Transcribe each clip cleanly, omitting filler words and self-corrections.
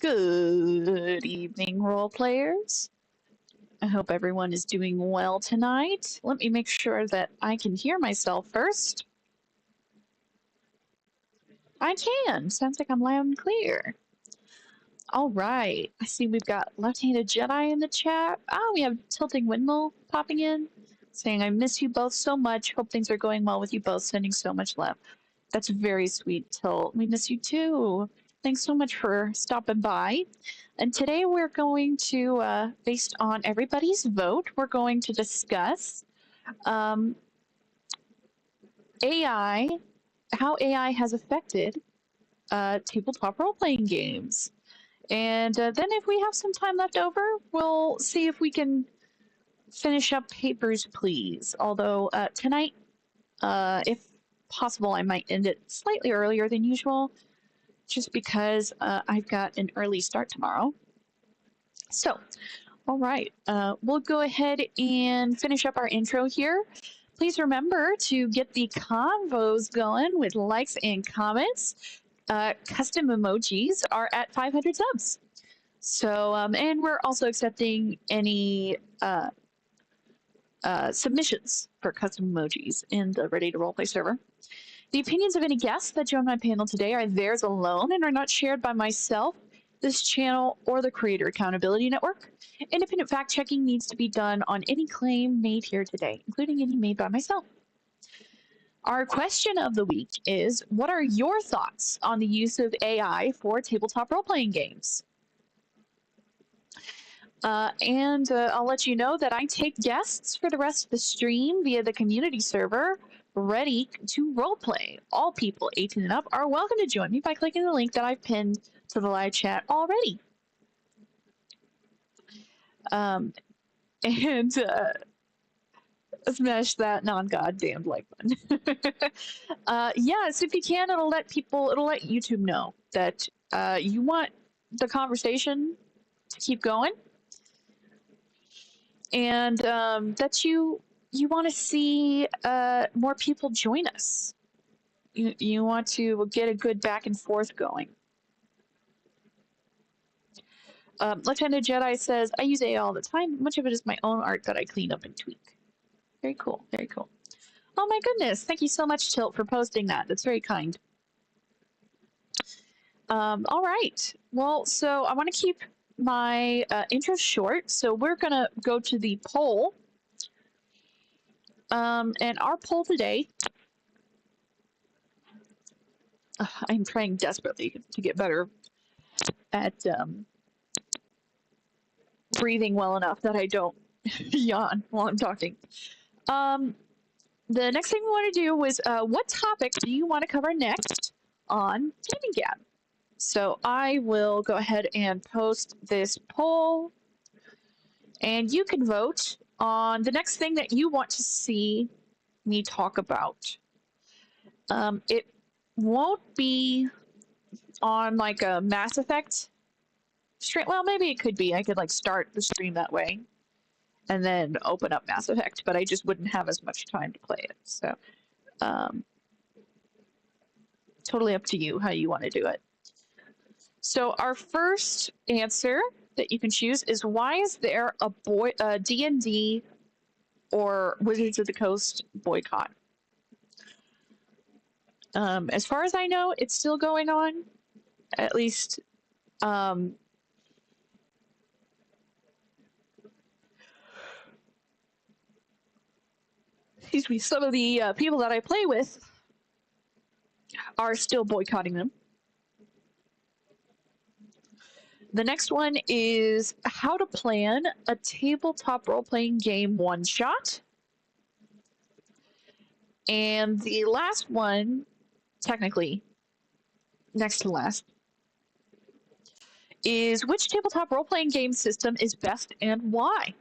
Good evening, role players. I hope everyone is doing well tonight. Let me make sure that I can hear myself first. I can. Sounds like I'm loud and clear. All right. I see we've got Left-Handed Jedi in the chat. We have Tilting Windmill popping in, saying, I miss you both so much. Hope things are going well with you both. Sending so much love. That's very sweet, Tilt. We miss you too. Thanks so much for stopping by. And today we're going to, based on everybody's vote, we're going to discuss AI, how AI has affected tabletop role-playing games. And then if we have some time left over, we'll see if we can finish up Papers, Please. Although tonight, if possible, I might end it slightly earlier than usual, just because I've got an early start tomorrow. So, all right, we'll go ahead and finish up our intro here. Please remember to get the convos going with likes and comments. Custom emojis are at 500 subs. So, and we're also accepting any submissions for custom emojis in the Ready to Roleplay server. The opinions of any guests that join my panel today are theirs alone and are not shared by myself, this channel, or the Creator Accountability Network. Independent fact-checking needs to be done on any claim made here today, including any made by myself. Our question of the week is, what are your thoughts on the use of AI for tabletop role-playing games? I'll let you know that I take guests for the rest of the stream via the community server, ready to roleplay. All people 18 and up are welcome to join me by clicking the link that I've pinned to the live chat already. Smash that non-goddamned like button. Yes, if you can, it'll let YouTube know that you want the conversation to keep going, and that you want to see more people join us. You want to get a good back and forth going. Left-Handed Jedi says, I use AI all the time. Much of it is my own art that I clean up and tweak. Very cool. Very cool. Oh my goodness. Thank you so much, Tilt, for posting that. That's very kind. All right. Well, so I want to keep my intro short. So we're going to go to the poll. And our poll today, I'm trying desperately to get better at breathing well enough that I don't yawn while I'm talking. The next thing we want to do was, what topic do you want to cover next on Gaming Gab? So I will go ahead and post this poll, and you can vote on the next thing that you want to see me talk about. It won't be on like a Mass Effect stream. Well, maybe it could be. I could like start the stream that way and then open up Mass Effect, but I just wouldn't have as much time to play it. So totally up to you how you want to do it. So our first answer that you can choose is, why is there a D&D or Wizards of the Coast boycott? As far as I know, it's still going on. At least excuse me, some of the people that I play with are still boycotting them. The next one is how to plan a tabletop role-playing game one-shot. And the last one, technically next to last, is which tabletop role-playing game system is best and why?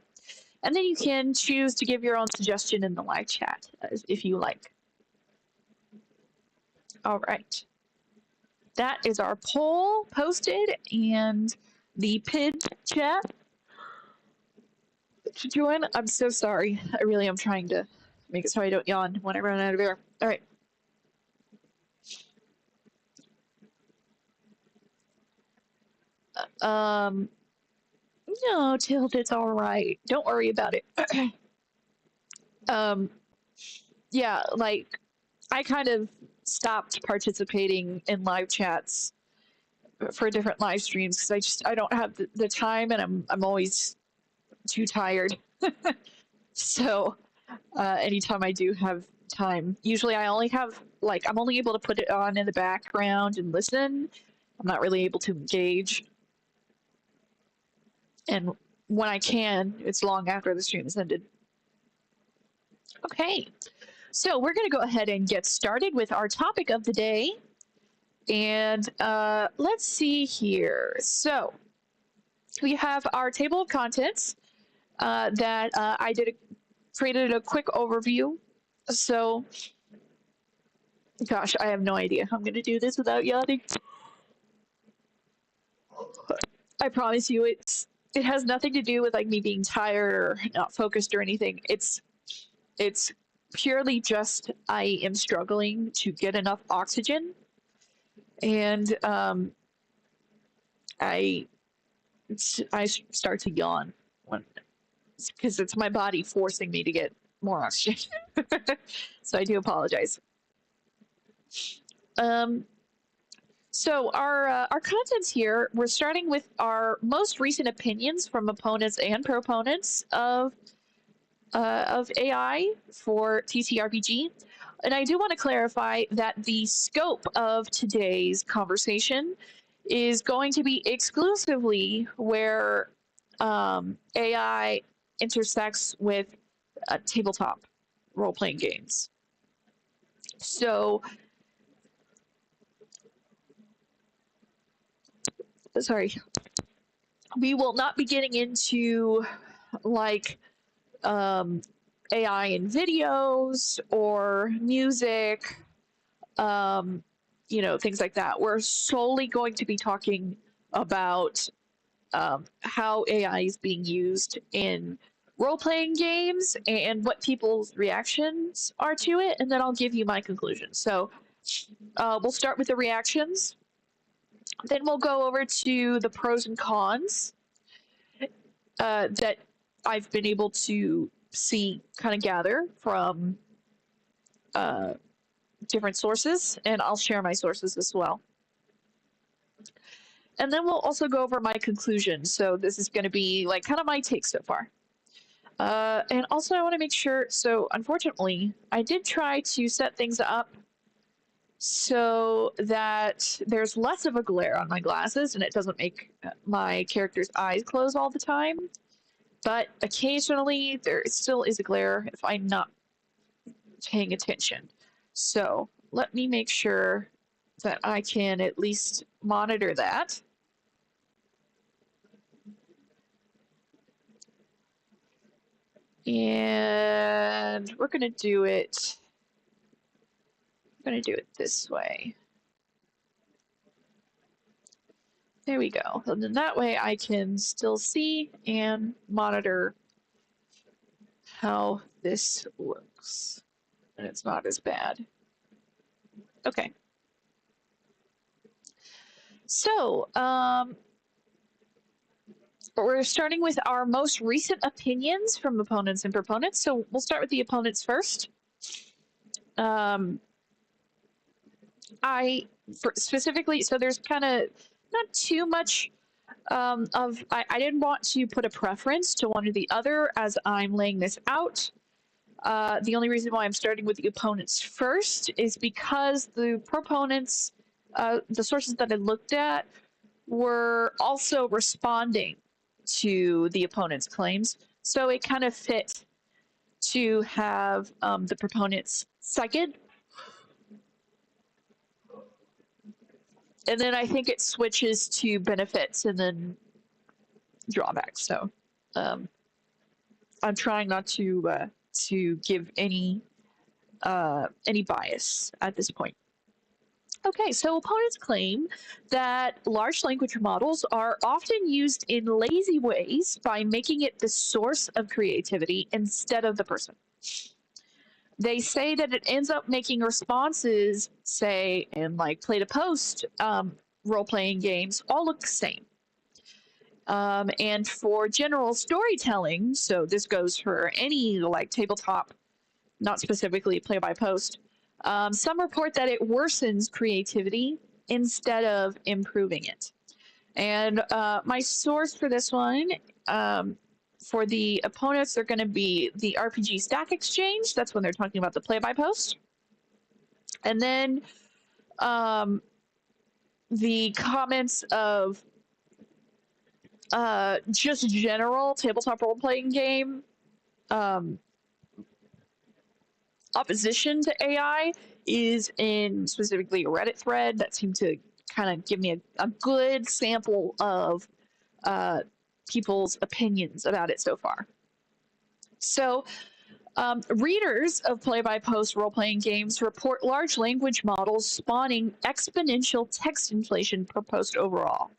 And then you can choose to give your own suggestion in the live chat if you like. All right. That is our poll posted and the pinned chat to join. I'm so sorry. I really am trying to make it so I don't yawn when I run out of air. All right. Um, no, Tilt, it's all right. Don't worry about it. um, yeah, like I kind of stopped participating in live chats for different live streams because I don't have the time, and I'm always too tired. So anytime I do have time, usually I only have like I'm only able to put it on in the background and listen. I'm not really able to engage, and when I can, it's long after the stream has ended. Okay, so we're going to go ahead and get started with our topic of the day. And let's see here. So we have our table of contents that I created a quick overview. So, gosh, I have no idea how I'm going to do this without yawning. I promise you, it has nothing to do with like me being tired or not focused or anything. It's purely just I am struggling to get enough oxygen, and I start to yawn when because it's my body forcing me to get more oxygen. So I do apologize. So our contents here, we're starting with our most recent opinions from opponents and proponents of AI for TTRPG. And I do want to clarify that the scope of today's conversation is going to be exclusively where AI intersects with tabletop role-playing games. So, sorry, we will not be getting into like AI in videos or music, things like that. We're solely going to be talking about how AI is being used in role-playing games and what people's reactions are to it, and then I'll give you my conclusion. So we'll start with the reactions, then we'll go over to the pros and cons that I've been able to see, kind of gather from different sources, and I'll share my sources as well. And then we'll also go over my conclusion. So this is going to be like kind of my take so far. And also I want to make sure, so unfortunately, I did try to set things up so that there's less of a glare on my glasses and it doesn't make my character's eyes close all the time. But occasionally there still is a glare if I'm not paying attention. So let me make sure that I can at least monitor that. And we're going to do it. I'm going to do it this way. There we go. And then that way I can still see and monitor how this looks. And it's not as bad. Okay. So, we're starting with our most recent opinions from opponents and proponents. So we'll start with the opponents first. Specifically, so there's kind of not too much I didn't want to put a preference to one or the other as I'm laying this out. The only reason why I'm starting with the opponents first is because the proponents, the sources that I looked at, were also responding to the opponent's claims. So it kind of fit to have the proponents second. And then I think it switches to benefits and then drawbacks. So I'm trying not to give any bias at this point. Okay, so opponents claim that large language models are often used in lazy ways by making it the source of creativity instead of the person. They say that it ends up making responses, say, in like play to post role-playing games, all look the same. And for general storytelling, so this goes for any like tabletop, not specifically play by post, some report that it worsens creativity instead of improving it. And my source for this one, for the opponents, they're going to be the RPG Stack Exchange. That's when they're talking about the play by post. And then the comments of just general tabletop role playing game opposition to AI is in specifically a Reddit thread that seemed to kind of give me a good sample of people's opinions about it so far. So, readers of play-by-post role-playing games report large language models spawning exponential text inflation per post overall.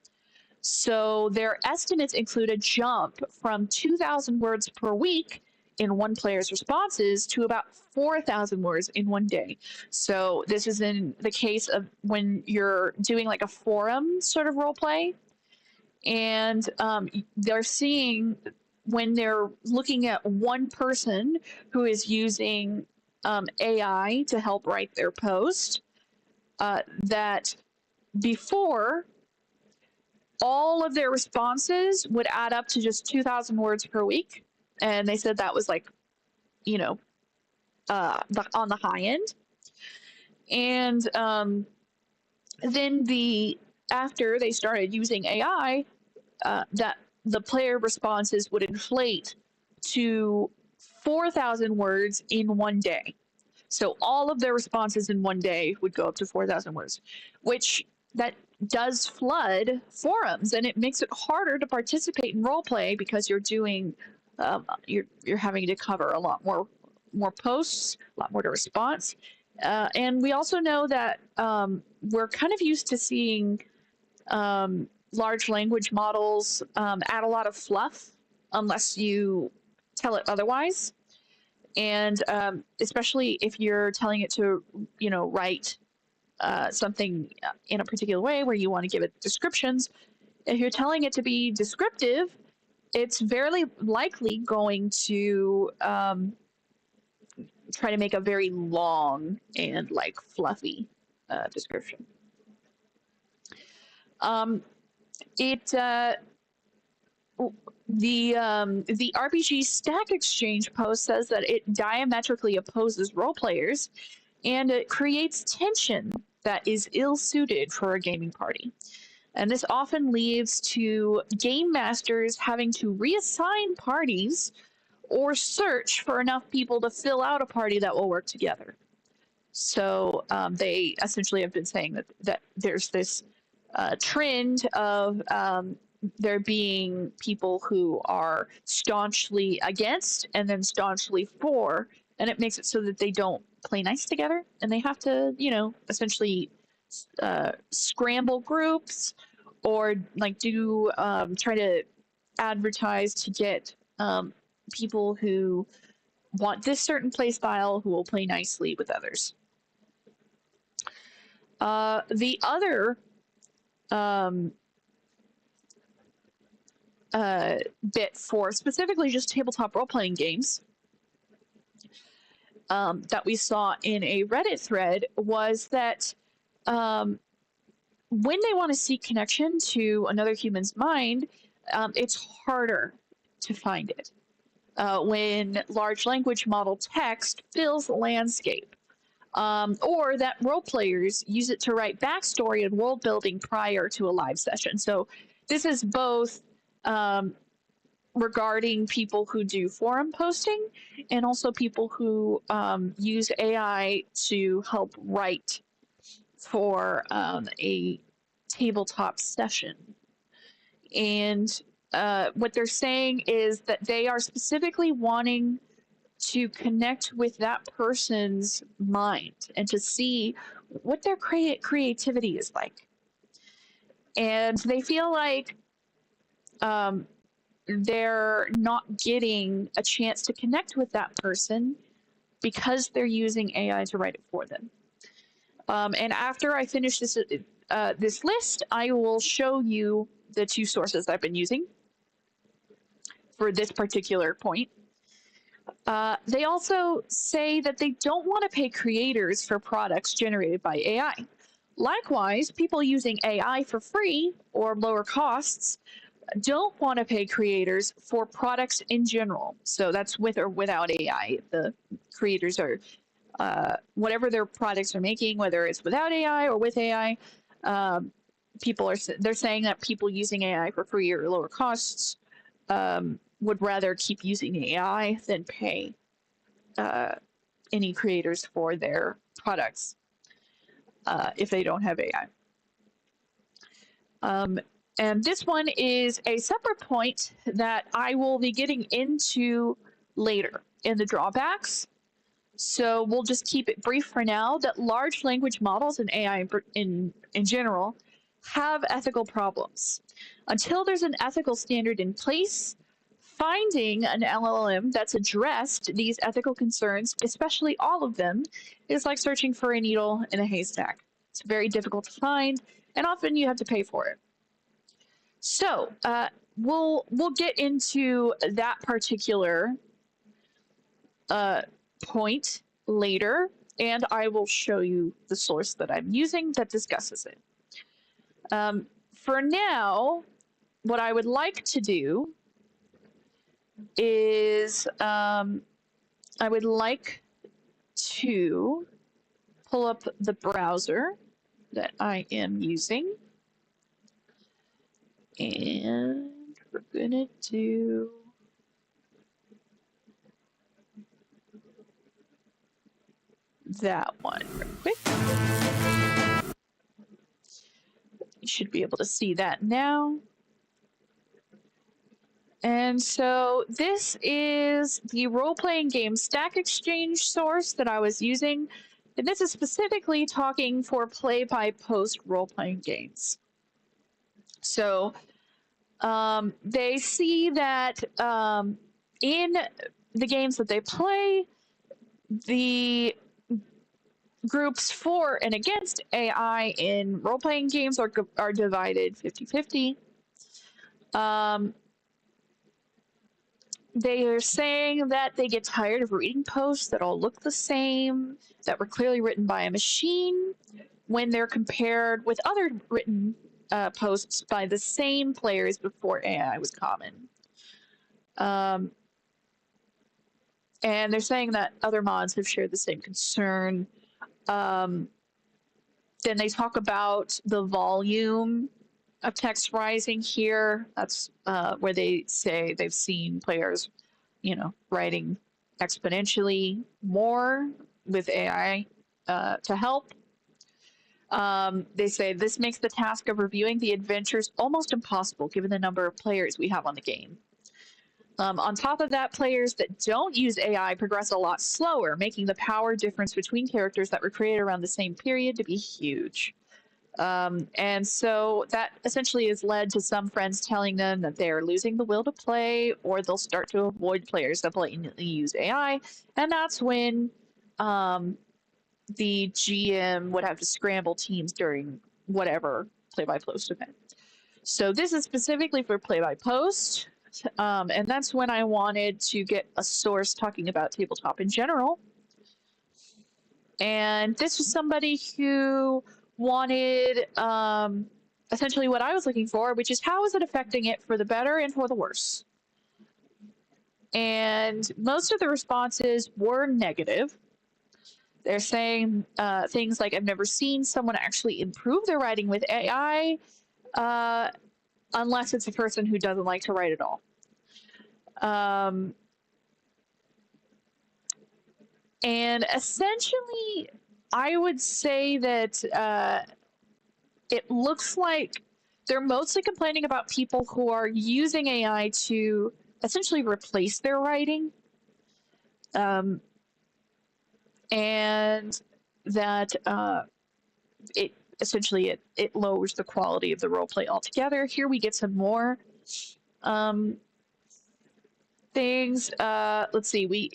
So their estimates include a jump from 2,000 words per week in one player's responses to about 4,000 words in one day. So this is in the case of when you're doing like a forum sort of role play, and they're seeing when they're looking at one person who is using AI to help write their post, that before all of their responses would add up to just 2,000 words per week. And they said that was like, you know, on the high end. And then after they started using AI, that the player responses would inflate to 4,000 words in one day. So all of their responses in one day would go up to 4,000 words, which that does flood forums, and it makes it harder to participate in role play because you're doing you're having to cover a lot more posts, a lot more to response. And we also know that we're kind of used to seeing large language models add a lot of fluff unless you tell it otherwise. And especially if you're telling it to, write something in a particular way where you want to give it descriptions, if you're telling it to be descriptive, it's very likely going to try to make a very long and like fluffy description. The RPG Stack Exchange post says that it diametrically opposes role players, and it creates tension that is ill-suited for a gaming party. And this often leads to game masters having to reassign parties or search for enough people to fill out a party that will work together. So they essentially have been saying that there's this trend of there being people who are staunchly against and then staunchly for, and it makes it so that they don't play nice together, and they have to, essentially scramble groups or like do try to advertise to get people who want this certain play style who will play nicely with others. The other bit for specifically just tabletop role-playing games that we saw in a Reddit thread was that when they want to seek connection to another human's mind, it's harder to find it. When large language model text fills the landscape, or that role players use it to write backstory and world building prior to a live session. So this is both regarding people who do forum posting and also people who use AI to help write for a tabletop session. And what they're saying is that they are specifically wanting to connect with that person's mind and to see what their creativity is like. And they feel like they're not getting a chance to connect with that person because they're using AI to write it for them. And after I finish this list, I will show you the two sources I've been using for this particular point. They also say that they don't want to pay creators for products generated by AI. Likewise, people using AI for free or lower costs don't want to pay creators for products in general. So that's with or without AI. The creators are whatever their products are making, whether it's without AI or with AI. They're saying that people using AI for free or lower costs would rather keep using AI than pay any creators for their products if they don't have AI. And this one is a separate point that I will be getting into later in the drawbacks. So we'll just keep it brief for now, that large language models and AI in general have ethical problems. Until there's an ethical standard in place, finding an LLM that's addressed these ethical concerns, especially all of them, is like searching for a needle in a haystack. It's very difficult to find, and often you have to pay for it. So we'll get into that particular point later, and I will show you the source that I'm using that discusses it. For now, what I would like to do is I would like to pull up the browser that I am using, and we're gonna do that one real quick. You should be able to see that now. And so this is the role-playing game Stack Exchange source that I was using. And this is specifically talking for play-by-post role-playing games. So they see that in the games that they play, the groups for and against AI in role-playing games are divided 50-50. They are saying that they get tired of reading posts that all look the same, that were clearly written by a machine, when they're compared with other written posts by the same players before AI was common. And they're saying that other mods have shared the same concern. Then they talk about the volume of text rising here. That's where they say they've seen players, writing exponentially more with AI to help. They say this makes the task of reviewing the adventures almost impossible given the number of players we have on the game. On top of that, players that don't use AI progress a lot slower, making the power difference between characters that were created around the same period to be huge. And so that essentially has led to some friends telling them that they're losing the will to play, or they'll start to avoid players that blatantly use AI. And that's when the GM would have to scramble teams during whatever play-by-post event. So this is specifically for play-by-post. And that's when I wanted to get a source talking about tabletop in general. And this was somebody who wanted essentially what I was looking for, which is how is it affecting it for the better and for the worse? And most of the responses were negative. They're saying things like, I've never seen someone actually improve their writing with AI, unless it's a person who doesn't like to write at all. And essentially, I would say that it looks like they're mostly complaining about people who are using AI to essentially replace their writing. And that it essentially it lowers the quality of the roleplay altogether. Here we get some more things. Let's see. We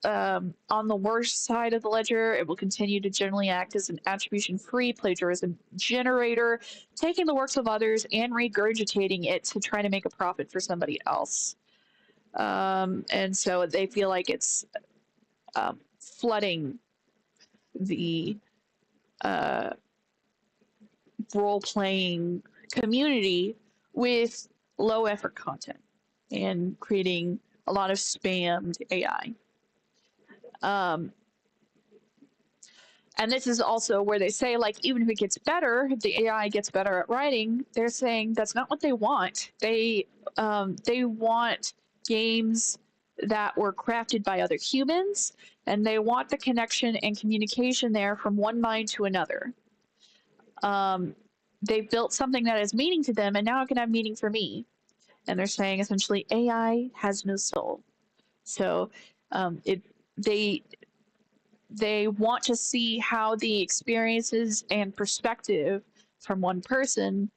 on the worst side of the ledger, it will continue to generally act as an attribution-free plagiarism generator, taking the works of others and regurgitating it to try to make a profit for somebody else. And so they feel like it's flooding the uh, role playing community with low effort content and creating a lot of spammed AI. And this is also where they say, like, even if it gets better, if the AI gets better at writing, they're saying that's not what they want. They want games that were crafted by other humans, and they want the connection and communication there from one mind to another. They built something that has meaning to them, and now it can have meaning for me. And they're saying essentially AI has no soul. So they want to see how the experiences and perspective from one person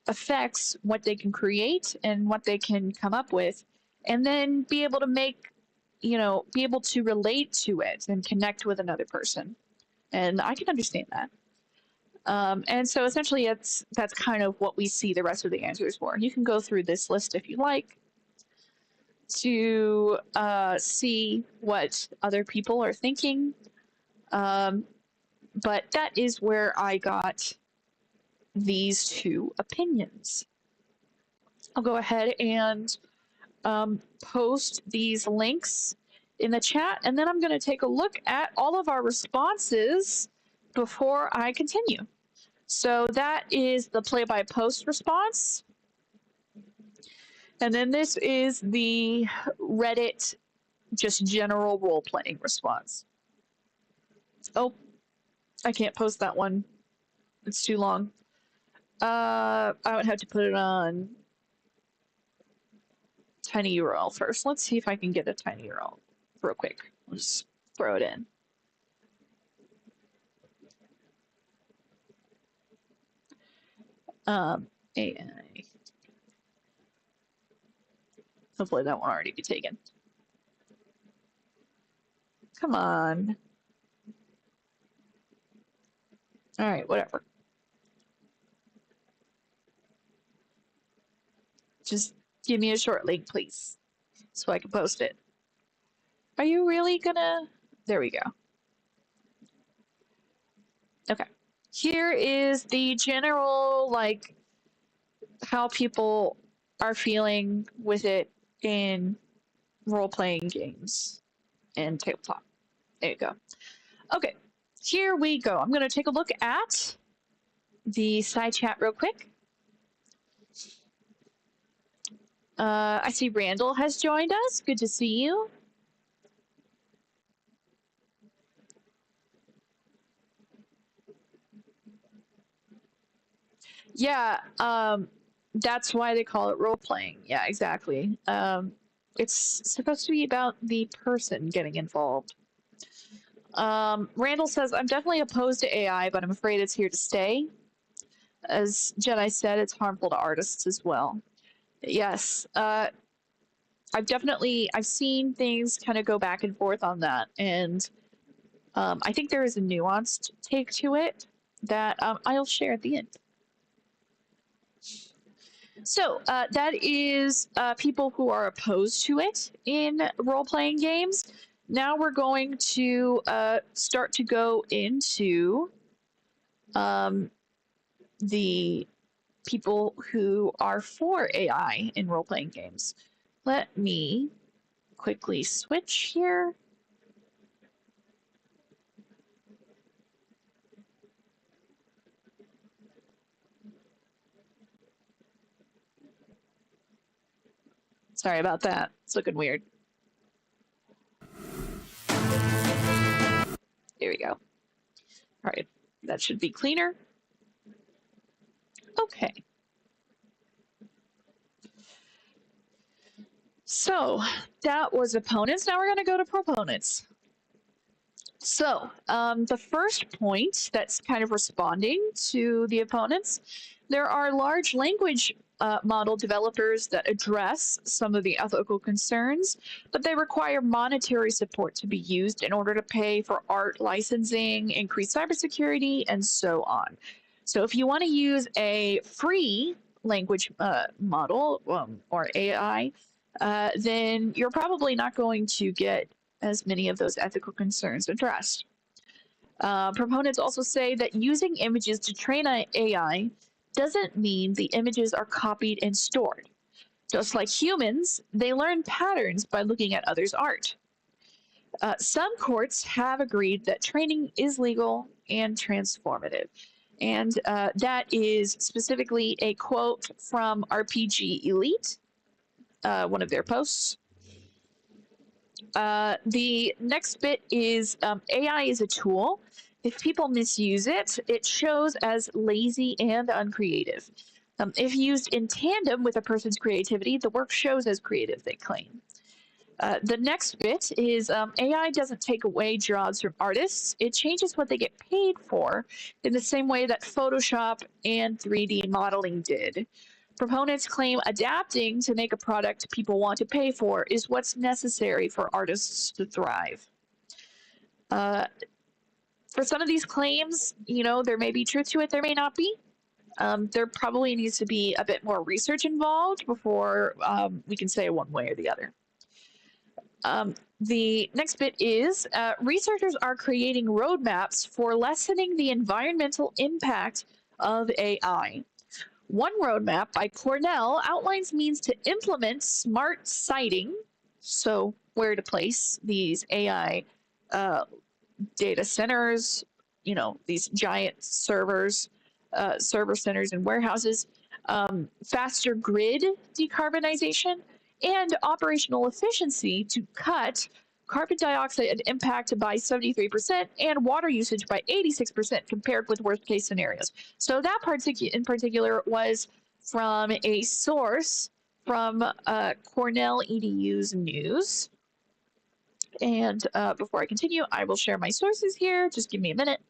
affects what they can create and what they can come up with, and then be able to be able to relate to it and connect with another person. And I can understand that. And so essentially that's kind of what we see the rest of the answers for. You can go through this list if you like to see what other people are thinking. But that is where I got these two opinions. I'll go ahead and post these links in the chat, and then I'm going to take a look at all of our responses before I continue. So that is the play by post response. And then this is the Reddit just general role playing response. Oh, I can't post that one. It's too long. I would have to put it on tiny URL first. Let's see if I can get a tiny URL real quick. I'll just throw it in. AI. Hopefully that won't already be taken. Come on. All right, whatever. Just give me a short link, please, so I can post it. Are you really gonna? There we go. Okay. Here is the general, like, how people are feeling with it in role-playing games and tabletop. There you go. Okay, here we go. I'm going to take a look at the side chat real quick. I see Randall has joined us. Good to see you. Yeah, that's why they call it role-playing. Yeah, exactly. It's supposed to be about the person getting involved. Randall says, I'm definitely opposed to AI, but I'm afraid it's here to stay. As Jedi said, it's harmful to artists as well. Yes. I've seen things kind of go back and forth on that. And I think there is a nuanced take to it that I'll share at the end. So that is people who are opposed to it in role-playing games. Now we're going to start to go into the people who are for AI in role-playing games. Let me quickly switch here. Sorry about that. It's looking weird. There we go. All right, that should be cleaner. Okay. So that was opponents. Now we're going to go to proponents. So the first point that's kind of responding to the opponents, there are large language model developers that address some of the ethical concerns, but they require monetary support to be used in order to pay for art licensing, increase cybersecurity, and so on. So if you want to use a free language model or AI, then you're probably not going to get as many of those ethical concerns addressed. Proponents also say that using images to train AI doesn't mean the images are copied and stored. Just like humans, they learn patterns by looking at others' art. Some courts have agreed that training is legal and transformative. And that is specifically a quote from RPG Elite, one of their posts. The next bit is AI is a tool. If people misuse it, it shows as lazy and uncreative. If used in tandem with a person's creativity, the work shows as creative, they claim. The next bit is AI doesn't take away jobs from artists. It changes what they get paid for in the same way that Photoshop and 3D modeling did. Proponents claim adapting to make a product people want to pay for is what's necessary for artists to thrive. For some of these claims, there may be truth to it, there may not be. There probably needs to be a bit more research involved before we can say one way or the other. The next bit is researchers are creating roadmaps for lessening the environmental impact of AI. One roadmap by Cornell outlines means to implement smart siting, so where to place these AI data centers, these giant servers, server centers and warehouses, faster grid decarbonization, and operational efficiency to cut carbon dioxide impact by 73% and water usage by 86% compared with worst case scenarios. So that in particular was from a source from Cornell EDU's news. And before I continue, I will share my sources here. Just give me a minute.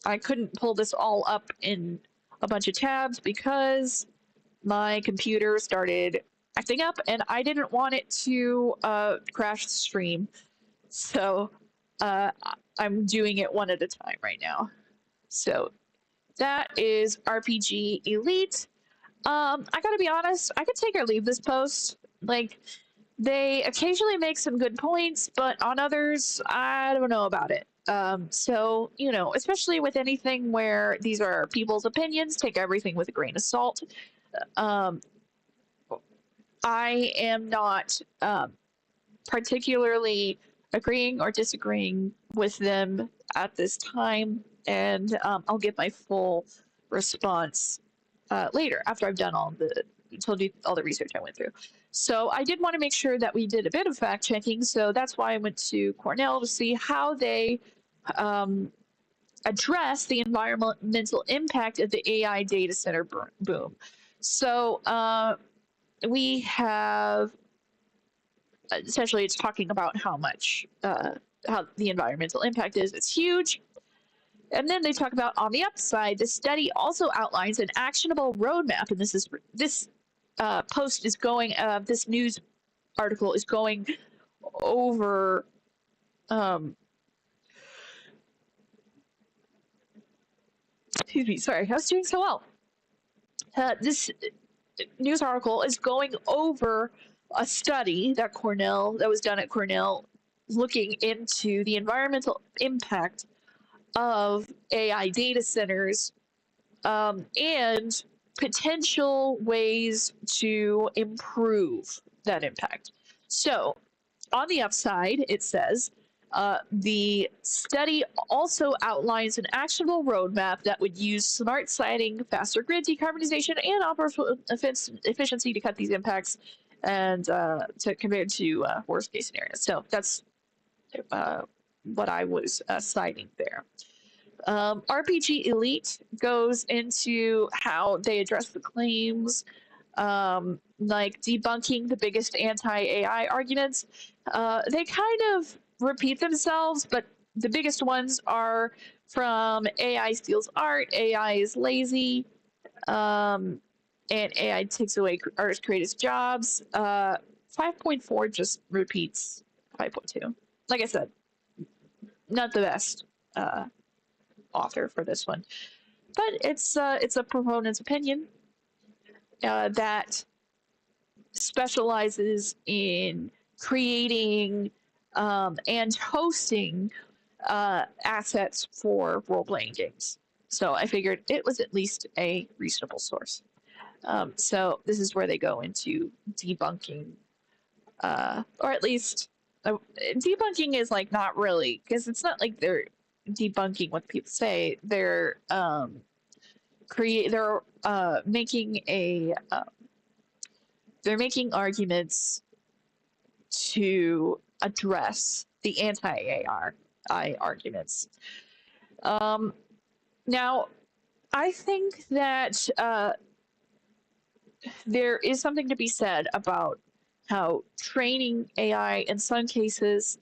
I couldn't pull this all up in a bunch of tabs because my computer started acting up and I didn't want it to crash the stream. So I'm doing it one at a time right now. So that is RPG Elite. I gotta be honest, I could take or leave this post. Like, they occasionally make some good points, but on others, I don't know about it. So, especially with anything where these are people's opinions, take everything with a grain of salt. I am not particularly agreeing or disagreeing with them at this time, and I'll give my full response later after I've done told you all the research I went through. So I did want to make sure that we did a bit of fact checking. So that's why I went to Cornell to see how they address the environmental impact of the AI data center boom. So we have essentially it's talking about how much how the environmental impact is. It's huge. And then they talk about on the upside, the study also outlines an actionable roadmap, and this post is going. This news article is going over. Excuse me. Sorry, I was doing so well. This news article is going over a study that was done at Cornell, looking into the environmental impact of AI data centers and potential ways to improve that impact. So on the upside, it says, the study also outlines an actionable roadmap that would use smart siting, faster grid decarbonization, and operational efficiency to cut these impacts and to compare to worst case scenarios. So that's what I was citing there. RPG Elite goes into how they address the claims, like debunking the biggest anti-AI arguments. They kind of repeat themselves, but the biggest ones are from AI steals art, AI is lazy, and AI takes away artists' creators' jobs. 5.4 just repeats 5.2. Like I said, not the best. author for this one, but it's a proponent's opinion that specializes in creating and hosting assets for role-playing games. So I figured it was at least a reasonable source. So this is where they go into debunking, or at least debunking is like not really, because it's not like they're debunking what people say. They're making a they're making arguments to address the anti-AI arguments. Now, I think that there is something to be said about how training AI in some cases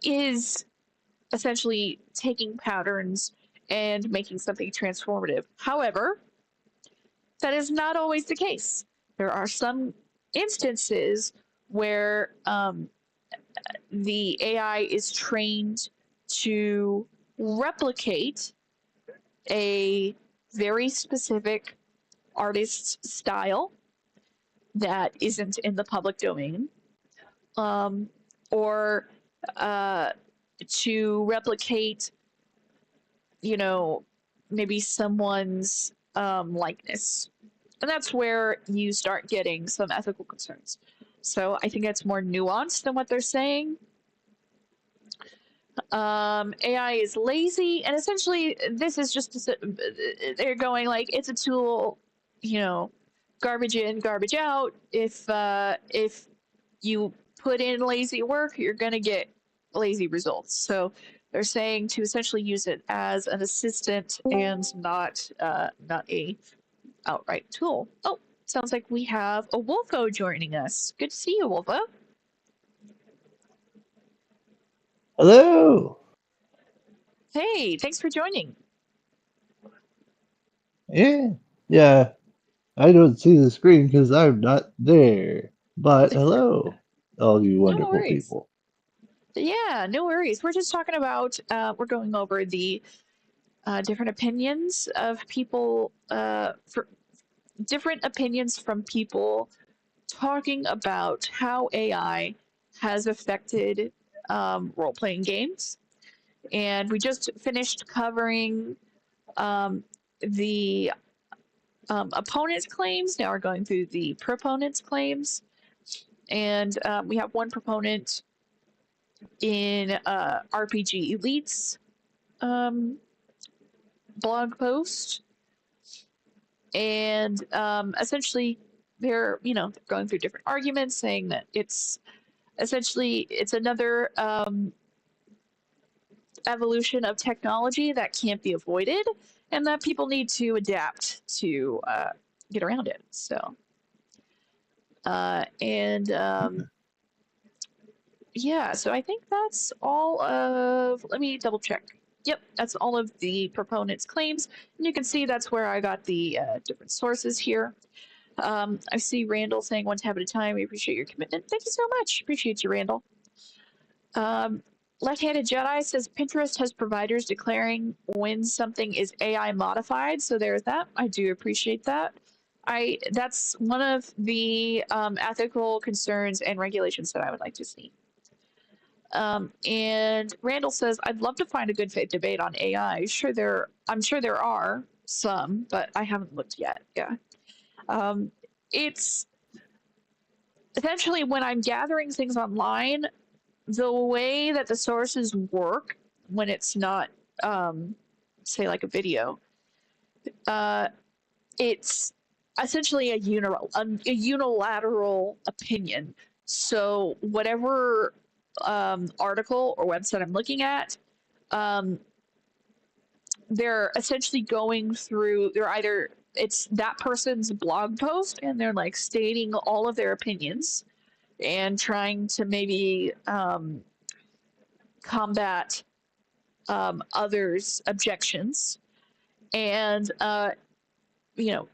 is essentially taking patterns and making something transformative. However, that is not always the case. There are some instances where the AI is trained to replicate a very specific artist's style that isn't in the public domain, or to replicate, maybe someone's likeness. And that's where you start getting some ethical concerns. So I think that's more nuanced than what they're saying. AI is lazy, and essentially this is just they're going like it's a tool, garbage in, garbage out. If you put in lazy work, you're gonna get lazy results. So they're saying to essentially use it as an assistant and not a outright tool. Oh, sounds like we have a Wolfo joining us. Good to see you, Wolfo. Hello. Hey, thanks for joining. Yeah. I don't see the screen because I'm not there. But hello, all you No wonderful worries. people. Yeah, no worries. We're just talking about, we're going over the different opinions of people, for different opinions from people talking about how AI has affected role playing games. And we just finished covering the opponent's claims. Now we're going through the proponent's claims. And we have one proponent in RPG Elite's blog post. And essentially, they're going through different arguments, saying that it's another evolution of technology that can't be avoided, and that people need to adapt to get around it. So, yeah, so I think that's all of. Let me double check. Yep, that's all of the proponents' claims, and you can see that's where I got the different sources here. I see Randall saying one tab at a time. We appreciate your commitment. Thank you so much. Appreciate you, Randall. Left-handed Jedi says Pinterest has providers declaring when something is AI modified. So there's that. I do appreciate that. That's one of the ethical concerns and regulations that I would like to see. And Randall says, I'd love to find a good faith debate on AI. I'm sure there are some, but I haven't looked yet. Yeah. It's essentially when I'm gathering things online, the way that the sources work when it's not, say, like a video, it's essentially a unilateral opinion. So whatever article or website I'm looking at, they're essentially going through, it's that person's blog post and they're like stating all of their opinions and trying to maybe combat others' objections. And,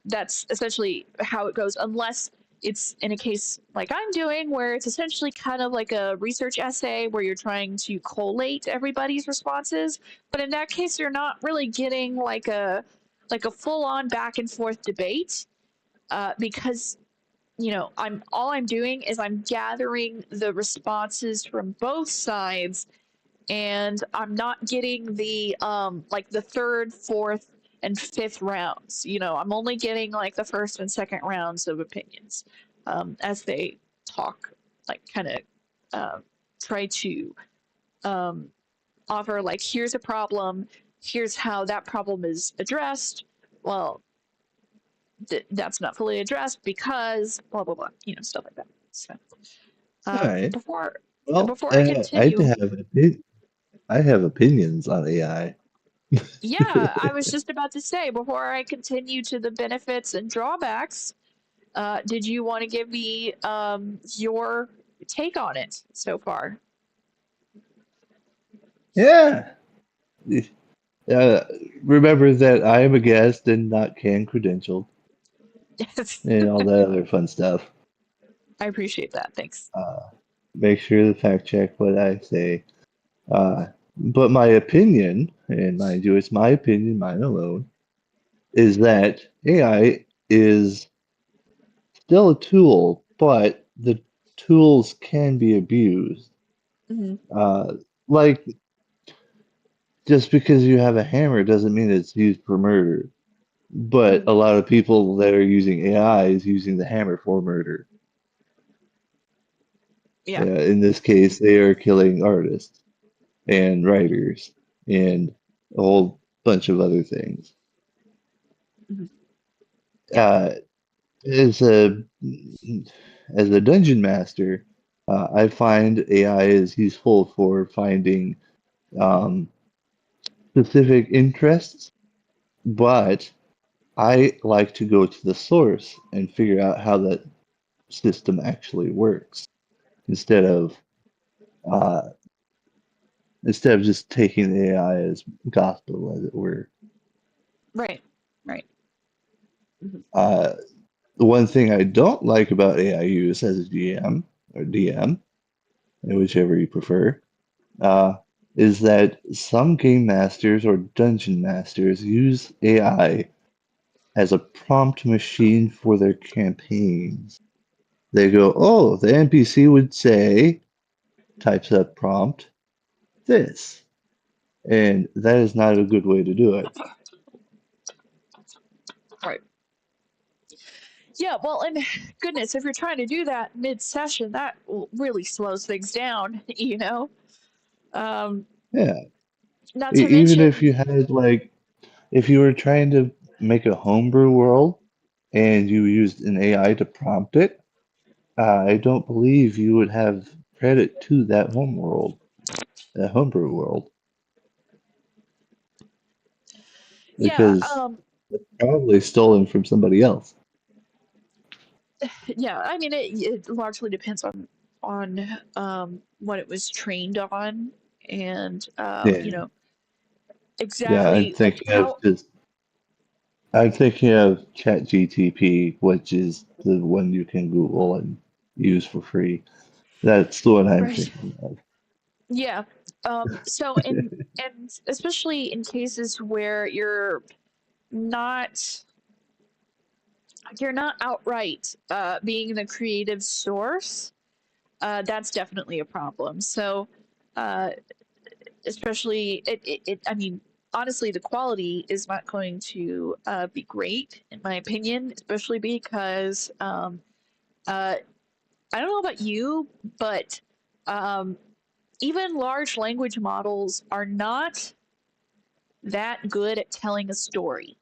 that's essentially how it goes, unless it's in a case like I'm doing, where it's essentially kind of like a research essay where you're trying to collate everybody's responses. But in that case, you're not really getting like a full on back and forth debate, because I'm all I'm doing is I'm gathering the responses from both sides, and I'm not getting the like the third, fourth, and fifth rounds. I'm only getting like the first and second rounds of opinions, as they talk, like kind of try to um, offer like, here's a problem, here's how that problem is addressed. Well, that's not fully addressed because blah blah blah, stuff like that. So All right. before Well, before I continue, I have opinions on AI. yeah, I was just about to say, before I continue to the benefits and drawbacks, did you want to give me your take on it so far? Yeah. Uh, Remember that I am a guest and not can credentialed and all that other fun stuff. I appreciate that. Thanks. Uh, Make sure to fact check what I say. But my opinion, and mind you, it's my opinion, mine alone, is that AI is still a tool, but the tools can be abused. Hmm. Uh, like, just because you have a hammer doesn't mean it's used for murder. But Hmm. a lot of people that are using AI is using the hammer for murder. Yeah. In this case, they are killing artists and writers and a whole bunch of other things. Hmm. Yeah. Uh, as a as a dungeon master, I find AI is useful for finding um, specific interests, but I like to go to the source and figure out how that system actually works instead of uh, instead of just taking the AI as gospel, as it were. Right. Right. Hmm. Uh, the one thing I don't like about AI use as a GM or DM, whichever you prefer, uh, is that some game masters or dungeon masters use AI as a prompt machine for their campaigns. They go, oh, the NPC would say, types up prompt, this. And that is not a good way to do it. Right. Yeah. Well, and goodness, if you're trying to do that mid-session, that really slows things down. Um, Yeah. Not to Even if mention, you had, like, if you were trying to make a homebrew world and you used an AI to prompt it, I don't believe you would have credit to that home world, that homebrew world, yeah. because probably stolen from somebody else. Yeah, I mean, it largely depends on what it was trained on, and Yeah. Yeah, exactly like how. I'm thinking of ChatGTP, which is the one you can Google and use for free. That's the one I'm Right. thinking of. Yeah. So and especially in cases where not you're not outright being the creative source, that's definitely a problem. So uh, especially I mean, honestly, the quality is not going to be great in my opinion, especially because uh, I don't know about you, but um, even large language models are not that good at telling a story.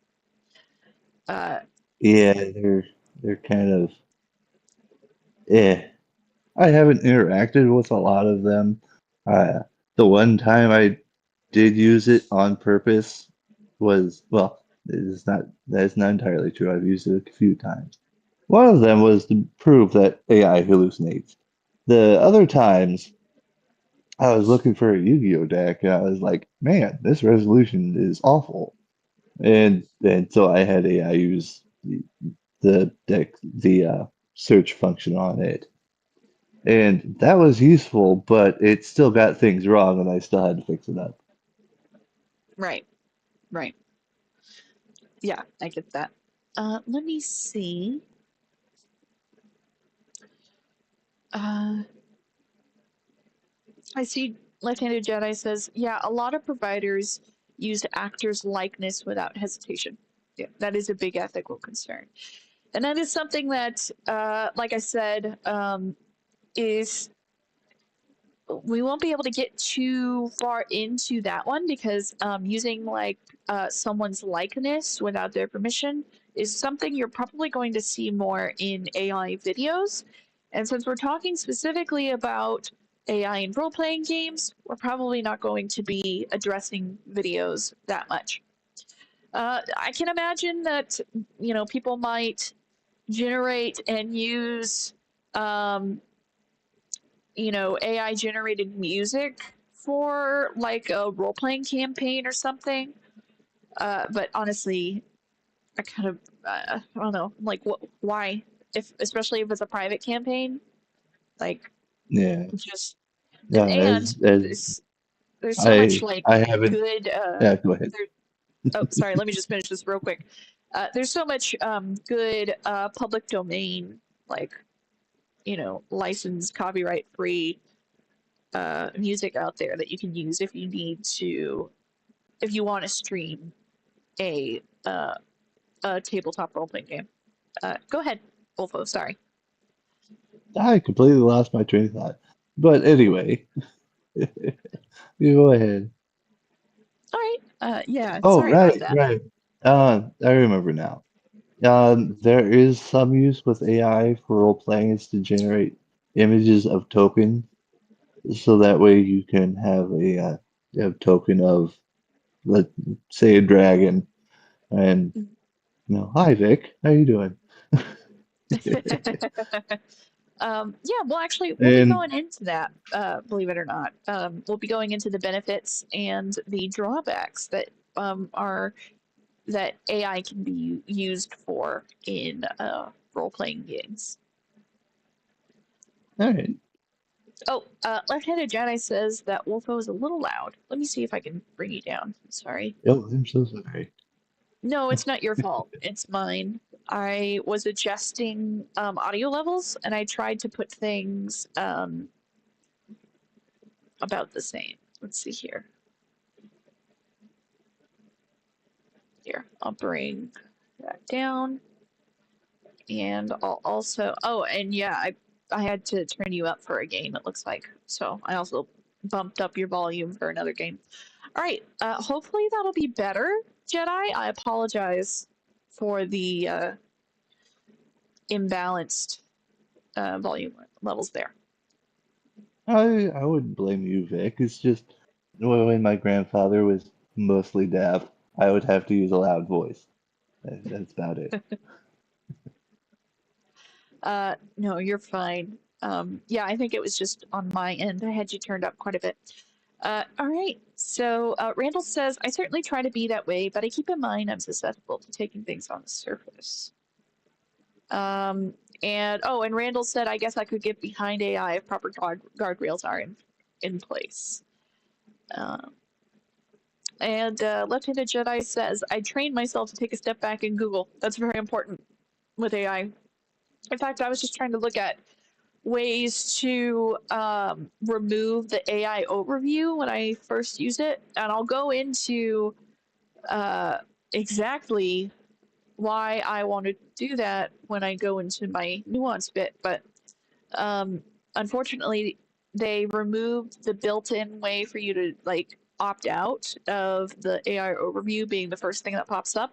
uh, Yeah, they're kind of I haven't interacted with a lot of them. Uh, the one time I did use it on purpose was, well, that is not entirely true. I've used it a few times. One of them was to prove that AI hallucinates. The other times I was looking for a Yu-Gi-Oh deck and I was like, man, this resolution is awful. And so I had AI use the deck, the search function on it. And that was useful, but it still got things wrong, and I still had to fix it up. Right. Right. Yeah, I get that. Let me see. Uh, I see Left-Handed Jedi says, yeah, a lot of providers use actors' likeness without hesitation. Yeah, that is a big ethical concern. And that is something that, like I said, is we won't be able to get too far into that one because using like someone's likeness without their permission is something you're probably going to see more in AI videos. And since we're talking specifically about AI in role playing games, we're probably not going to be addressing videos that much. I can imagine that, people might generate and use um, AI generated music for like a role playing campaign or something. But honestly, I kind of I don't know, like why? If especially if it's a private campaign, like Yeah. just No, and as there's so much like I haven't. good. Yeah, go ahead. There, oh, sorry. Let me just finish this real quick. There's so much good public domain, like licensed, copyright free music out there that you can use if you want to stream a uh, a tabletop role playing game. Go ahead, Wolfo. Sorry. I completely lost my train of thought. But anyway, you go ahead. All right. Yeah. Oh, Sorry about right, that. right. I remember now. There is some use with AI for role playing is to generate images of tokens, so that way you can have a token of, let's say, a dragon, and hi Vic, how you doing? Yeah. Well, actually, we'll be And going into that. Believe it or not, we'll be going into the benefits and the drawbacks are that AI can be used for in role playing games. all right. Oh, Left-Handed Jedi says that Wolfo is a little loud. Let me see if I can bring you down. Sorry. Oh, I'm so sorry. No, it's not your fault. It's mine. I was adjusting audio levels and I tried to put things about the same. Let's see here. Here, I'll bring that down. And I'll also, oh, and yeah, I had to turn you up for a game, it looks like. So I also bumped up your volume for another game. All right, hopefully that'll be better, Jedi. I apologize for the imbalanced volume levels there. I wouldn't blame you, Vic. It's just when my grandfather was mostly deaf, I would have to use a loud voice. That's about it. No, you're fine. Yeah, I think it was just on my end. I had you turned up quite a bit. All right. So Randall says, I certainly try to be that way, but I keep in mind I'm susceptible to taking things on the surface. And Randall said, I guess I could get behind AI if proper guardrails are in place. And Left-Handed Jedi says, I trained myself to take a step back and Google. That's very important with AI. In fact, I was just trying to look at ways to remove the AI overview when I first use it, and I'll go into uh, exactly why I want to do that when I go into my nuance bit. But unfortunately, they removed the built-in way for you to like opt out of the AI overview being the first thing that pops up,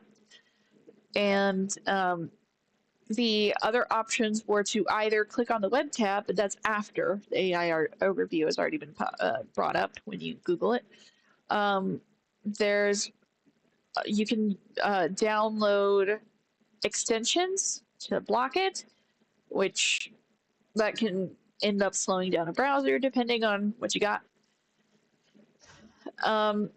and the other options were to either click on the web tab, but that's after the AI overview has already been brought up when you Google it. There's You can download extensions to block it, which that can end up slowing down a browser depending on what you got. Um,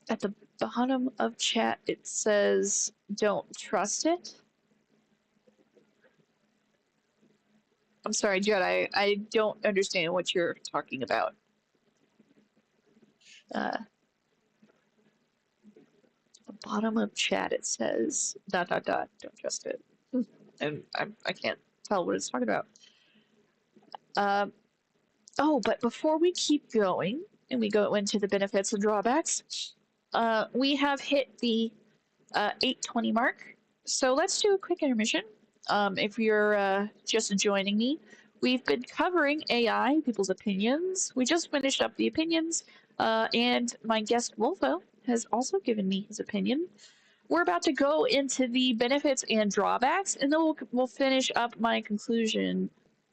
at the bottom of chat, it says, "Don't trust it." I'm sorry, Jedi. I don't understand what you're talking about. The bottom of chat it says ... Don't trust it. And I can't tell what it's talking about. Oh, but before we keep going and we go into the benefits and drawbacks, we have hit the 8:20 mark. So let's do a quick intermission. If you're just joining me, we've been covering AI, people's opinions. We just finished up the opinions, and my guest Wolfo has also given me his opinion. We're about to go into the benefits and drawbacks, and then we'll finish up my conclusion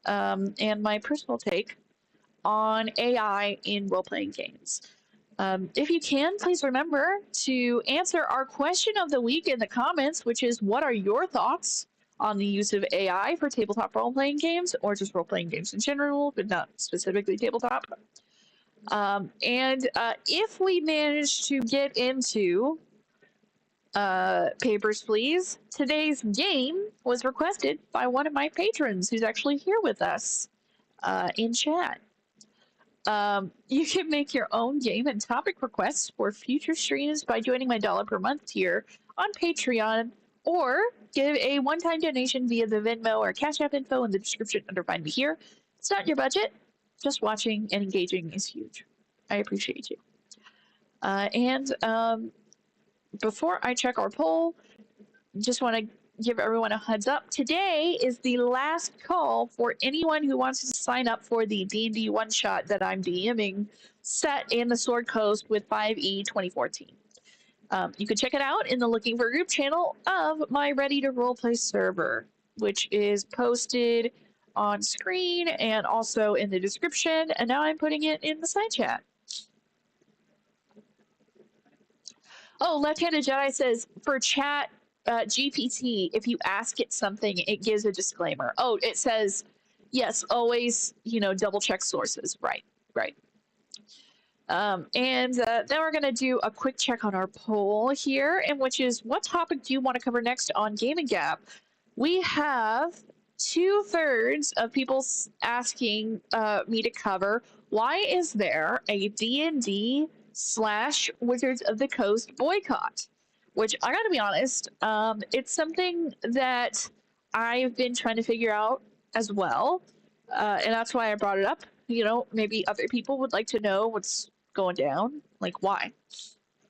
and my personal take on AI in role-playing games. If you can, please remember to answer our question of the week in the comments, which is, what are your thoughts on the use of AI for tabletop role-playing games, or just role-playing games in general, but not specifically tabletop? And if we manage to get into Papers, Please, today's game was requested by one of my patrons who's actually here with us in chat. You can make your own game and topic requests for future streams by joining my $1 per month tier on Patreon, or give a one-time donation via the Venmo or Cash App info in the description under Find Me Here. It's not your budget. Just watching and engaging is huge. I appreciate you. Before I check our poll, just want to give everyone a heads up. Today is the last call for anyone who wants to sign up for the D&D one-shot that I'm DMing, set in the Sword Coast with 5e 2014. You can check it out in the Looking for Group channel of my Ready to Roleplay server, which is posted on screen and also in the description, and now I'm putting it in the side chat. Oh, Left-Handed Jedi says, for chat GPT, if you ask it something, it gives a disclaimer. Oh, it says, yes, always, double check sources. Right. And then we're going to do a quick check on our poll here, and which is, what topic do you want to cover next on Gaming Gap? We have 2/3 of people asking me to cover, why is there a D&D / Wizards of the Coast boycott? Which, I gotta be honest, it's something that I've been trying to figure out as well, and that's why I brought it up. Maybe other people would like to know what's going down, like why.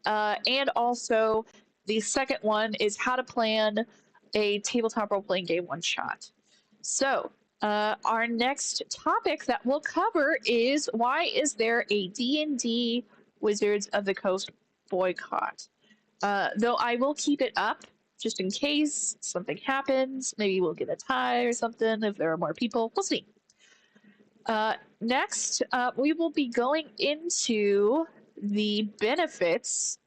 And also, the second one is how to plan a tabletop role-playing game one-shot. So, our next topic that we'll cover is, why is there a D&D Wizards of the Coast boycott? Though I will keep it up just in case something happens. Maybe we'll get a tie or something if there are more people. We'll see. Next, we will be going into the benefits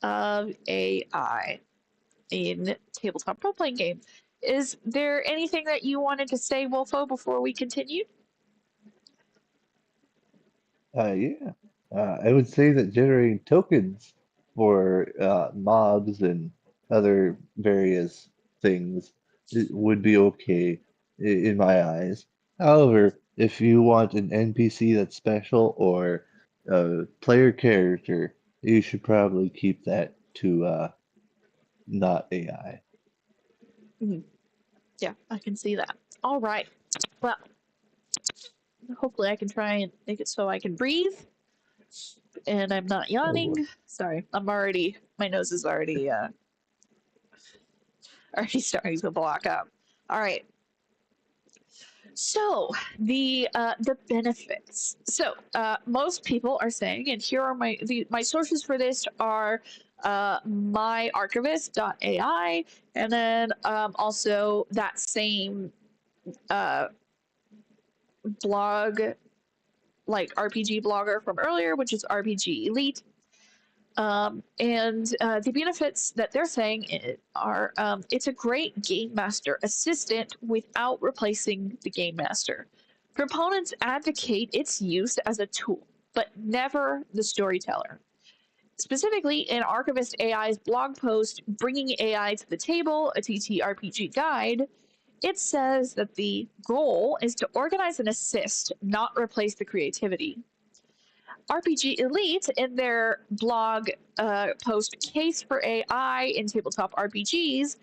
of AI in tabletop role-playing game. Is there anything that you wanted to say, Wolfo, before we continue? Yeah. I would say that generating tokens for mobs and other various things would be okay in my eyes. However, if you want an NPC that's special or a player character, you should probably keep that to not AI. Yeah, I can see that. All right. Well, hopefully I can try and make it so I can breathe and I'm not yawning. Sorry, my nose is already starting to block up. All right. So the benefits. So most people are saying, and here are my sources for this are myarchivist.ai, and then also that same blog, like RPG blogger from earlier, which is RPG Elite. And the benefits that they're saying are, it's a great game master assistant without replacing the game master. Proponents advocate its use as a tool, but never the storyteller. Specifically, in Archivist AI's blog post, Bringing AI to the Table, a TTRPG guide, It says that the goal is to organize and assist, not replace the creativity. RPG Elite, in their blog post Case for AI in Tabletop RPGs,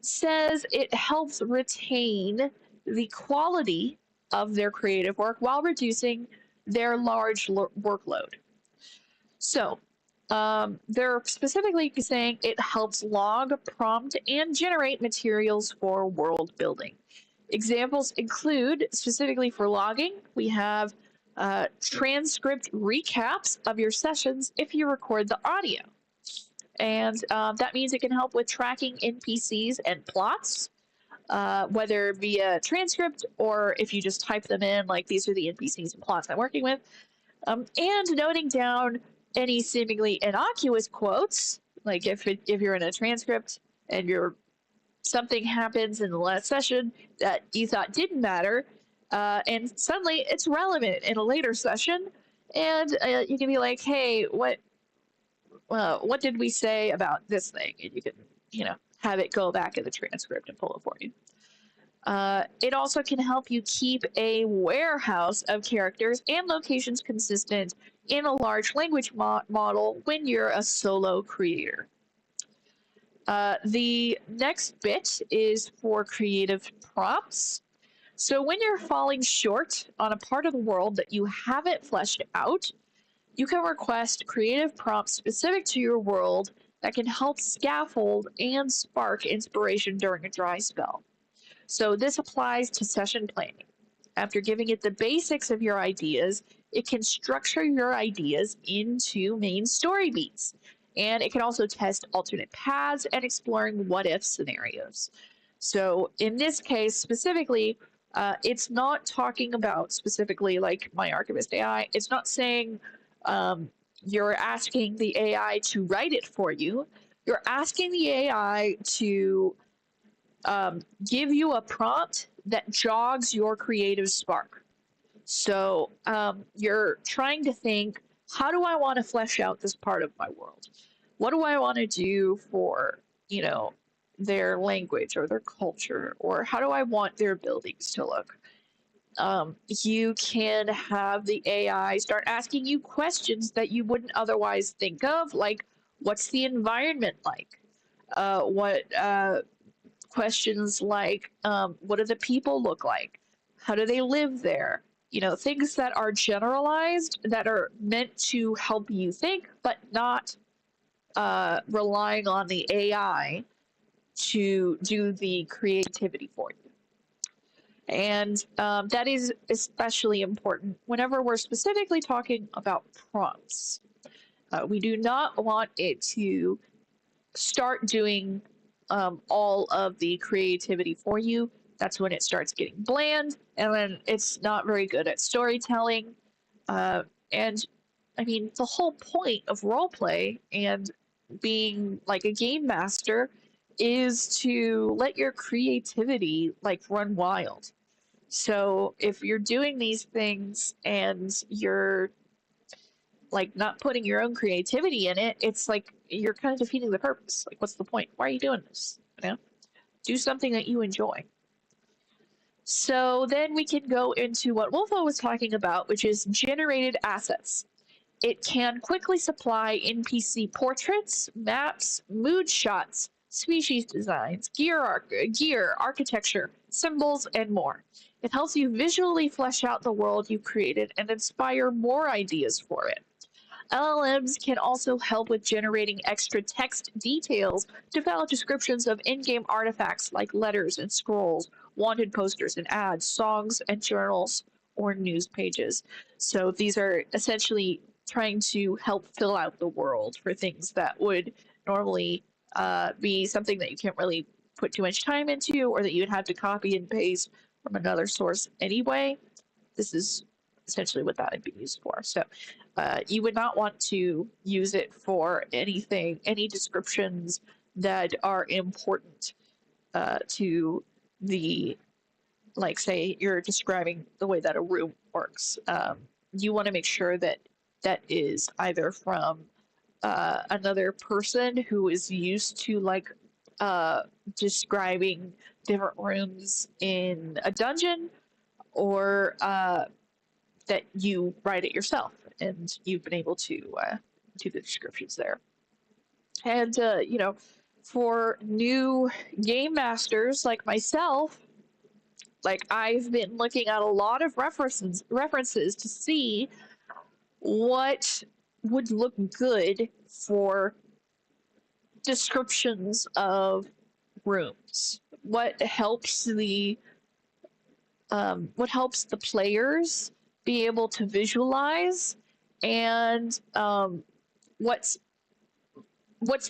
says it helps retain the quality of their creative work while reducing their large workload. So, they're specifically saying it helps log, prompt, and generate materials for world building. Examples include, specifically for logging, we have transcript recaps of your sessions if you record the audio. And that means it can help with tracking NPCs and plots, whether via transcript or if you just type them in, like these are the NPCs and plots I'm working with, and noting down any seemingly innocuous quotes, like if you're in a transcript and something happens in the last session that you thought didn't matter, and suddenly it's relevant in a later session, and you can be like, hey, what did we say about this thing? And you can, have it go back in the transcript and pull it for you. It also can help you keep a warehouse of characters and locations consistent in a large language model when you're a solo creator. The next bit is for creative prompts. So when you're falling short on a part of the world that you haven't fleshed out, you can request creative prompts specific to your world that can help scaffold and spark inspiration during a dry spell. So this applies to session planning. After giving it the basics of your ideas, it can structure your ideas into main story beats. And it can also test alternate paths and exploring what-if scenarios. So in this case specifically, it's not talking about specifically like my Archivist AI. It's not saying you're asking the AI to write it for you. You're asking the AI to give you a prompt that jogs your creative spark. So you're trying to think, how do I want to flesh out this part of my world? What do I want to do for, their language or their culture? Or how do I want their buildings to look? You can have the AI start asking you questions that you wouldn't otherwise think of, like, what's the environment like? What questions like, what do the people look like? How do they live there? Things that are generalized, that are meant to help you think, but not relying on the AI to do the creativity for you. And that is especially important whenever we're specifically talking about prompts. We do not want it to start doing all of the creativity for you. That's when it starts getting bland, and then it's not very good at storytelling. And I mean, the whole point of roleplay and being like a game master is to let your creativity like run wild. So if you're doing these things and you're like not putting your own creativity in it, it's like you're kind of defeating the purpose. Like, what's the point? Why are you doing this? Do something that you enjoy. So then we can go into what Wolfo was talking about, which is generated assets. It can quickly supply NPC portraits, maps, mood shots, species designs, gear, architecture, symbols, and more. It helps you visually flesh out the world you've created and inspire more ideas for it. LLMs can also help with generating extra text details to fill out descriptions of in-game artifacts like letters and scrolls, wanted posters and ads, songs and journals, or news pages. So these are essentially trying to help fill out the world for things that would normally be something that you can't really put too much time into, or that you'd have to copy and paste from another source anyway. This is essentially what that would be used for. So you would not want to use it for anything, any descriptions that are important to the, like, say you're describing the way that a room works. You want to make sure that that is either from another person who is used to like describing different rooms in a dungeon, or that you write it yourself and you've been able to do the descriptions there. And for new game masters like myself, like I've been looking at a lot of references to see what would look good for descriptions of rooms. What helps the players be able to visualize, and what's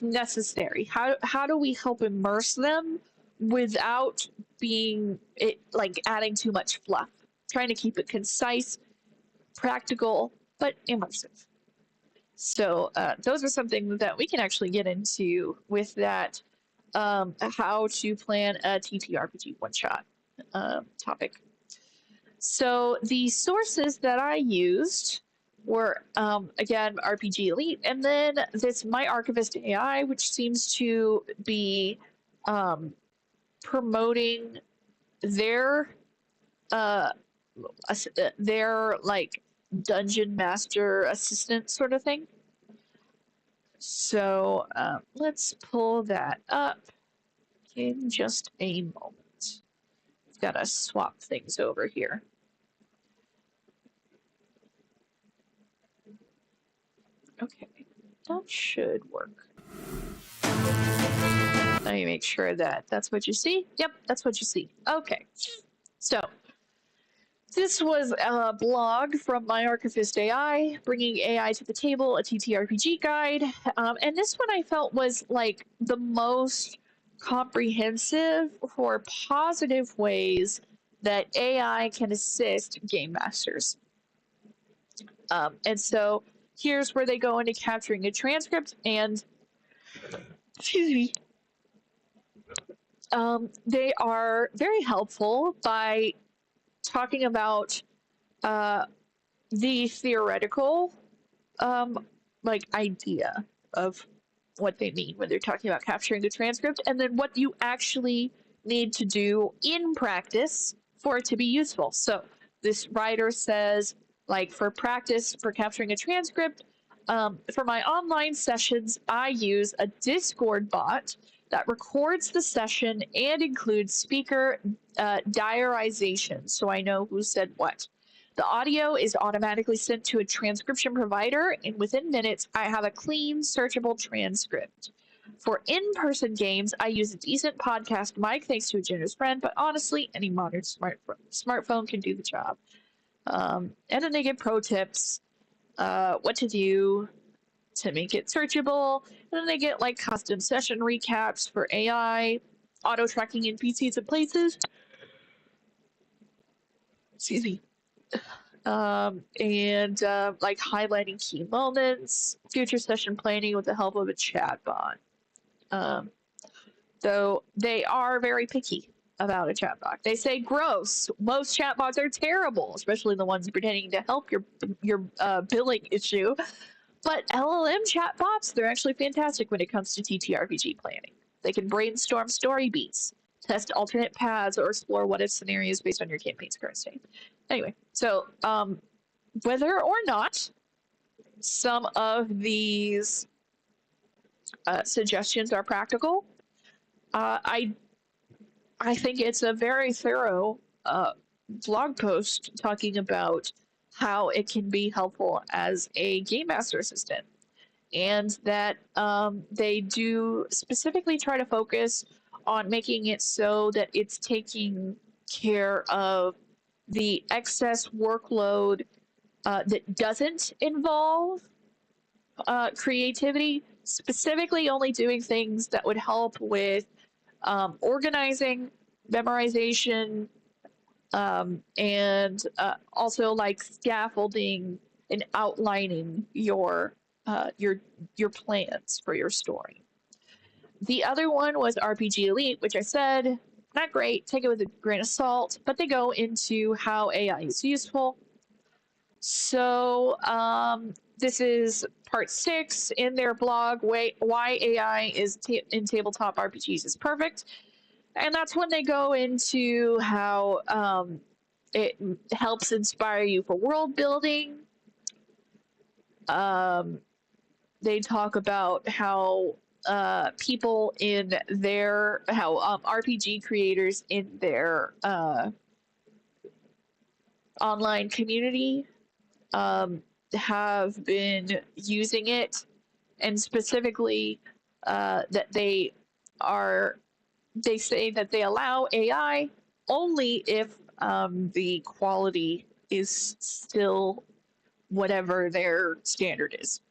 necessary. How do we help immerse them without being it like adding too much fluff? Trying to keep it concise, practical, but immersive. So those are something that we can actually get into with that, how to plan a TTRPG one-shot topic. So the sources that I used were, again, RPG Elite, and then this My Archivist AI, which seems to be promoting their like dungeon master assistant sort of thing. So let's pull that up in just a moment. I've got to swap things over here. Okay, that should work. Let me make sure that that's what you see. Yep, that's what you see. Okay, so this was a blog from My Archivist AI, bringing AI to the table, a TTRPG guide. And this one I felt was like the most comprehensive for positive ways that AI can assist game masters. And so here's where they go into capturing a transcript, and excuse me, they are very helpful by talking about the theoretical like idea of what they mean when they're talking about capturing a transcript, and then what you actually need to do in practice for it to be useful. So this writer says, like, for practice for capturing a transcript, for my online sessions, I use a Discord bot that records the session and includes speaker diarization, so I know who said what. The audio is automatically sent to a transcription provider, and within minutes, I have a clean, searchable transcript. For in-person games, I use a decent podcast mic thanks to a generous friend, but honestly, any modern smartphone can do the job. And then they give pro tips, what to do to make it searchable. And then they get like custom session recaps for AI, auto tracking NPCs and places. Excuse me. And like highlighting key moments, future session planning with the help of a chatbot. Though they are very picky about a chatbot. They say gross. Most chatbots are terrible, especially the ones pretending to help your billing issue. But LLM chatbots, they're actually fantastic when it comes to TTRPG planning. They can brainstorm story beats, test alternate paths, or explore what if scenarios based on your campaign's current state. Anyway, so whether or not some of these suggestions are practical, I think it's a very thorough blog post talking about how it can be helpful as a game master assistant, and that they do specifically try to focus on making it so that it's taking care of the excess workload that doesn't involve creativity, specifically only doing things that would help with organizing, memorization, and also like scaffolding and outlining your plans for your story. The other one was RPG Elite, which I said, not great, take it with a grain of salt, but they go into how AI is useful. So this is part 6 in their blog, why AI is in tabletop RPGs is perfect. And that's when they go into how it helps inspire you for world building. They talk about how people in their how RPG creators in their online community have been using it, and specifically that they say that they allow AI only if the quality is still whatever their standard is.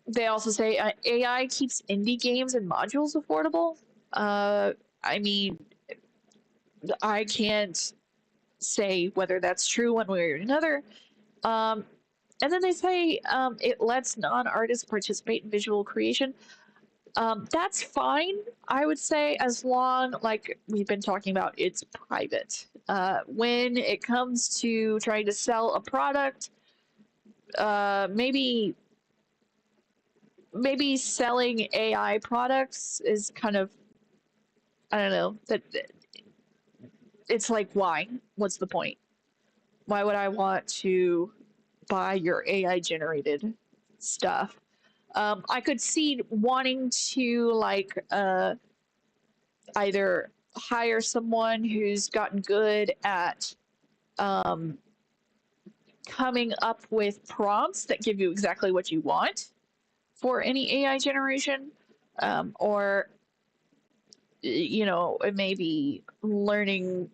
They also say AI keeps indie games and modules affordable. I mean, I can't say whether that's true one way or another. Um, and then they say it lets non-artists participate in visual creation. That's fine, I would say, as long, like we've been talking about, it's private. When it comes to trying to sell a product, maybe selling AI products is kind of, I don't know, that it's like, why? What's the point? Why would I want to buy your AI generated stuff? I could see wanting to like either hire someone who's gotten good at um, coming up with prompts that give you exactly what you want for any AI generation, or you know, maybe learning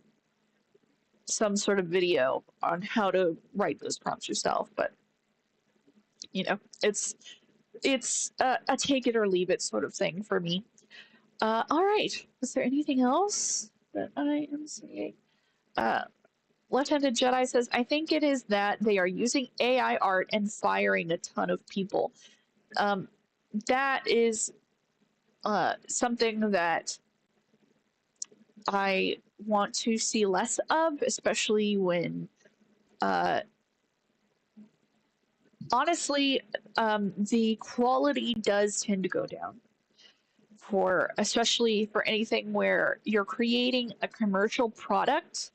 some sort of video on how to write those prompts yourself. But you know, it's a take it or leave it sort of thing for me. All right. Is there anything else that I am seeing? Uh, Left-handed Jedi says, I think it is that they are using AI art and firing a ton of people. That is something that I want to see less of, especially when, honestly, the quality does tend to go down. For especially for anything where you're creating a commercial product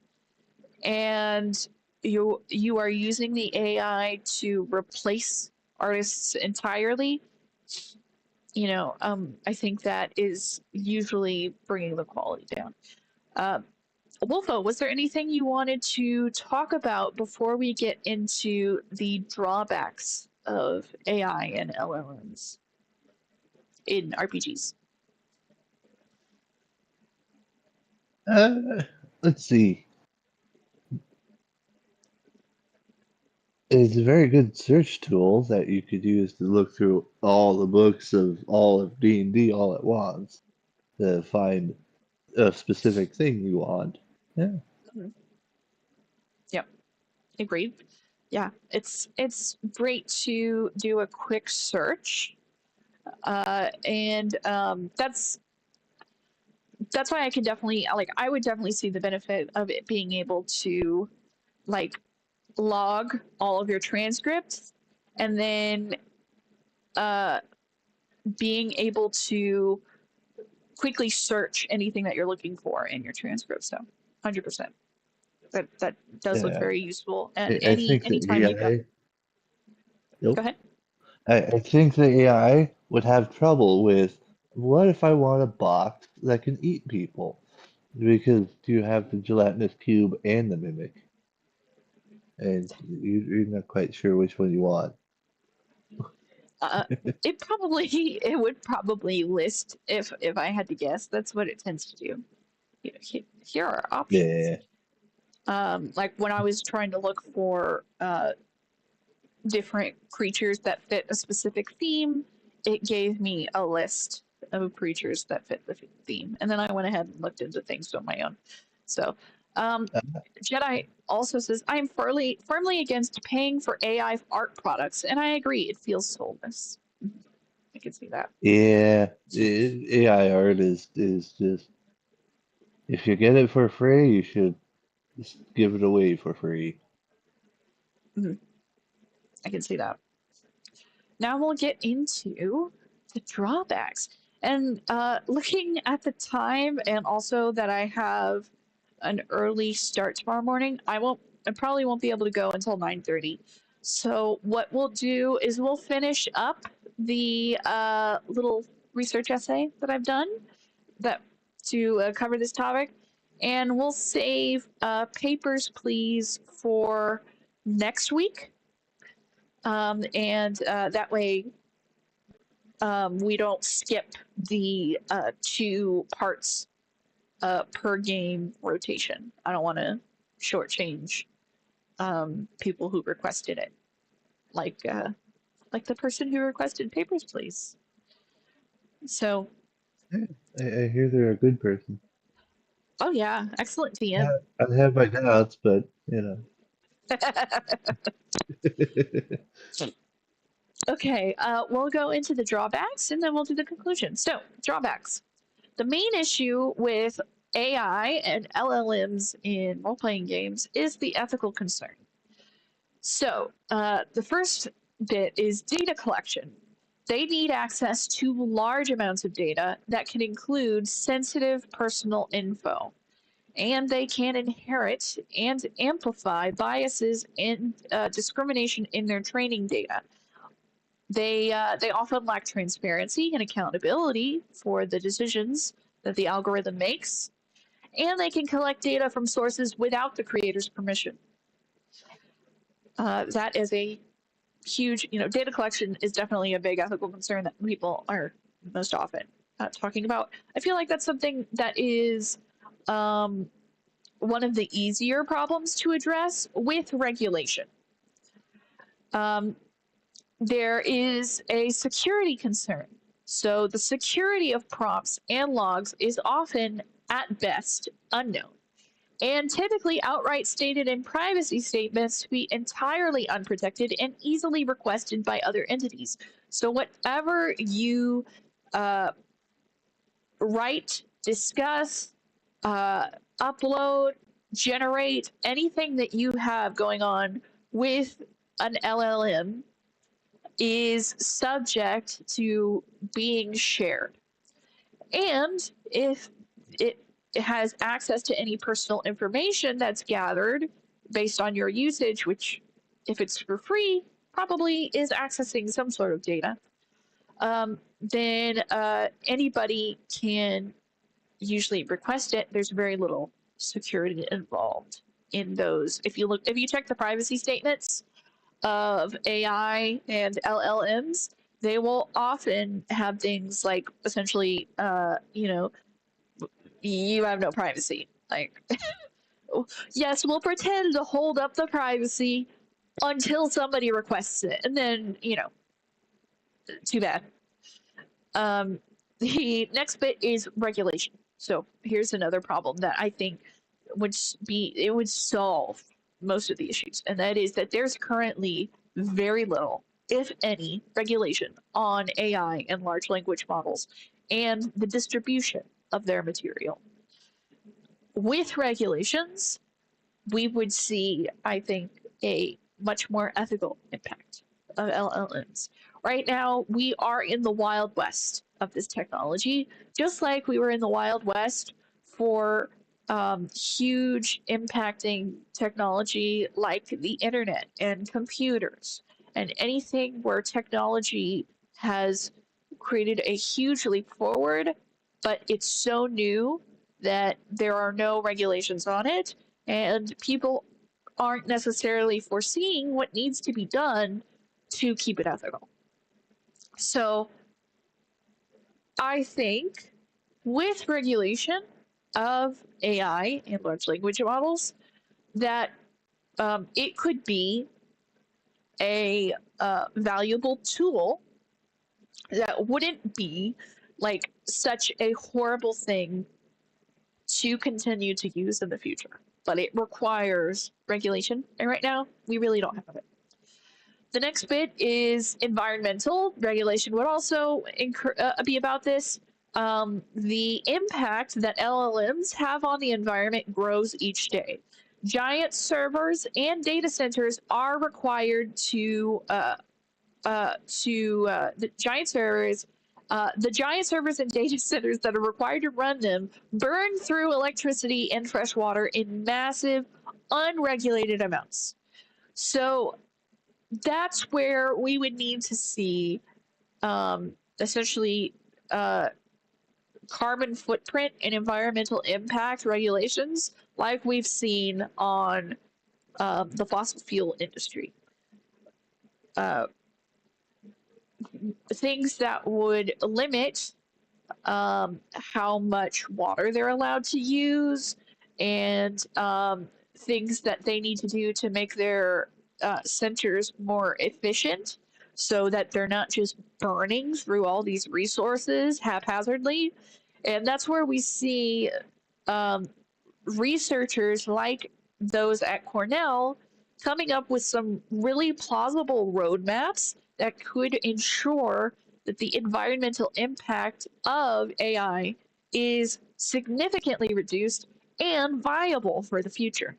and you are using the AI to replace artists entirely, you know, I think that is usually bringing the quality down. Uh, Wolfo, was there anything you wanted to talk about before we get into the drawbacks of AI and LLMs in RPGs? Uh, let's see. It's a very good search tool that you could use to look through all the books of all of D&D all at once to find a specific thing you want. Yeah. Mhm. Yep, agreed. Yeah, it's great to do a quick search, and that's why I can definitely like I would definitely see the benefit of it being able to like log all of your transcripts and then uh, being able to quickly search anything that you're looking for in your transcript. So, 100%. That does look Yeah. very useful. And I think the anytime you've got, AI, go nope. ahead. I think the AI would have trouble with what if I want a box that can eat people? Because you have the gelatinous cube and the mimic, and you're not quite sure which one you want. Uh, it would probably list, if I had to guess. That's what it tends to do. You know, here are options. Yeah. Like when I was trying to look for different creatures that fit a specific theme, it gave me a list of creatures that fit the theme, and then I went ahead and looked into things on my own. So, um, Jedi also says, I am firmly against paying for AI art products, and I agree, it feels soulless. I can see that. Yeah, AI art is just if you get it for free, you should Just give it away for free. Mhm, I can see that. Now we'll get into the drawbacks. And looking at the time, and also that I have an early start tomorrow morning, I probably won't be able to go until 9:30. So what we'll do is we'll finish up the little research essay that I've done that to cover this topic, and we'll save papers, please, for next week. And that way we don't skip the 2 parts per game rotation. I don't want to shortchange people who requested it, like the person who requested papers, please. So, I hear they're a good person. oh yeah, excellent TM. I have my doubts, but you know. Okay, we'll go into the drawbacks and then we'll do the conclusion. So, drawbacks. The main issue with AI and LLMs in role playing games is the ethical concern. So, the first bit is data collection. They need access to large amounts of data that can include sensitive personal info, and they can inherit and amplify biases and discrimination in their training data. They often lack transparency and accountability for the decisions that the algorithm makes, and they can collect data from sources without the creator's permission. That is a huge, data collection is definitely a big ethical concern that people are most often talking about. I feel like that's something that is one of the easier problems to address with regulation. There is a security concern. So the security of prompts and logs is often, at best, unknown, and typically outright stated in privacy statements to be entirely unprotected and easily requested by other entities. So whatever you write, discuss, upload, generate, anything that you have going on with an LLM is subject to being shared. And if it has access to any personal information that's gathered based on your usage, which, if it's for free, probably is accessing some sort of data, then anybody can usually request it. There's very little security involved in those. If you check the privacy statements of AI and LLMs, they will often have things like essentially, you have no privacy. Like, yes, we'll pretend to hold up the privacy until somebody requests it, and then too bad. The next bit is regulation. So here's another problem that I think would solve most of the issues, and that is that there's currently very little, if any, regulation on AI and large language models and the distribution of their material. With regulations, we would see, I think, a much more ethical impact of LLMs. Right now, we are in the Wild West of this technology, just like we were in the Wild West for huge impacting technology like the internet and computers and anything where technology has created a huge leap forward, but it's so new that there are no regulations on it, and people aren't necessarily foreseeing what needs to be done to keep it ethical. So I think with regulation of AI and large language models, that it could be a valuable tool that wouldn't be like such a horrible thing to continue to use in the future. But it requires regulation, and right now we really don't have it. The next bit is environmental regulation would also be about this. The impact that LLMs have on the environment grows each day. giant servers and data centers are required the giant servers and data centers that are required to run them burn through electricity and fresh water in massive, unregulated amounts. So that's where we would need to see essentially carbon footprint and environmental impact regulations like we've seen on the fossil fuel industry. Things that would limit how much water they're allowed to use, and things that they need to do to make their centers more efficient so that they're not just burning through all these resources haphazardly. And that's where we see um, researchers like those at Cornell coming up with some really plausible roadmaps that could ensure that the environmental impact of AI is significantly reduced and viable for the future.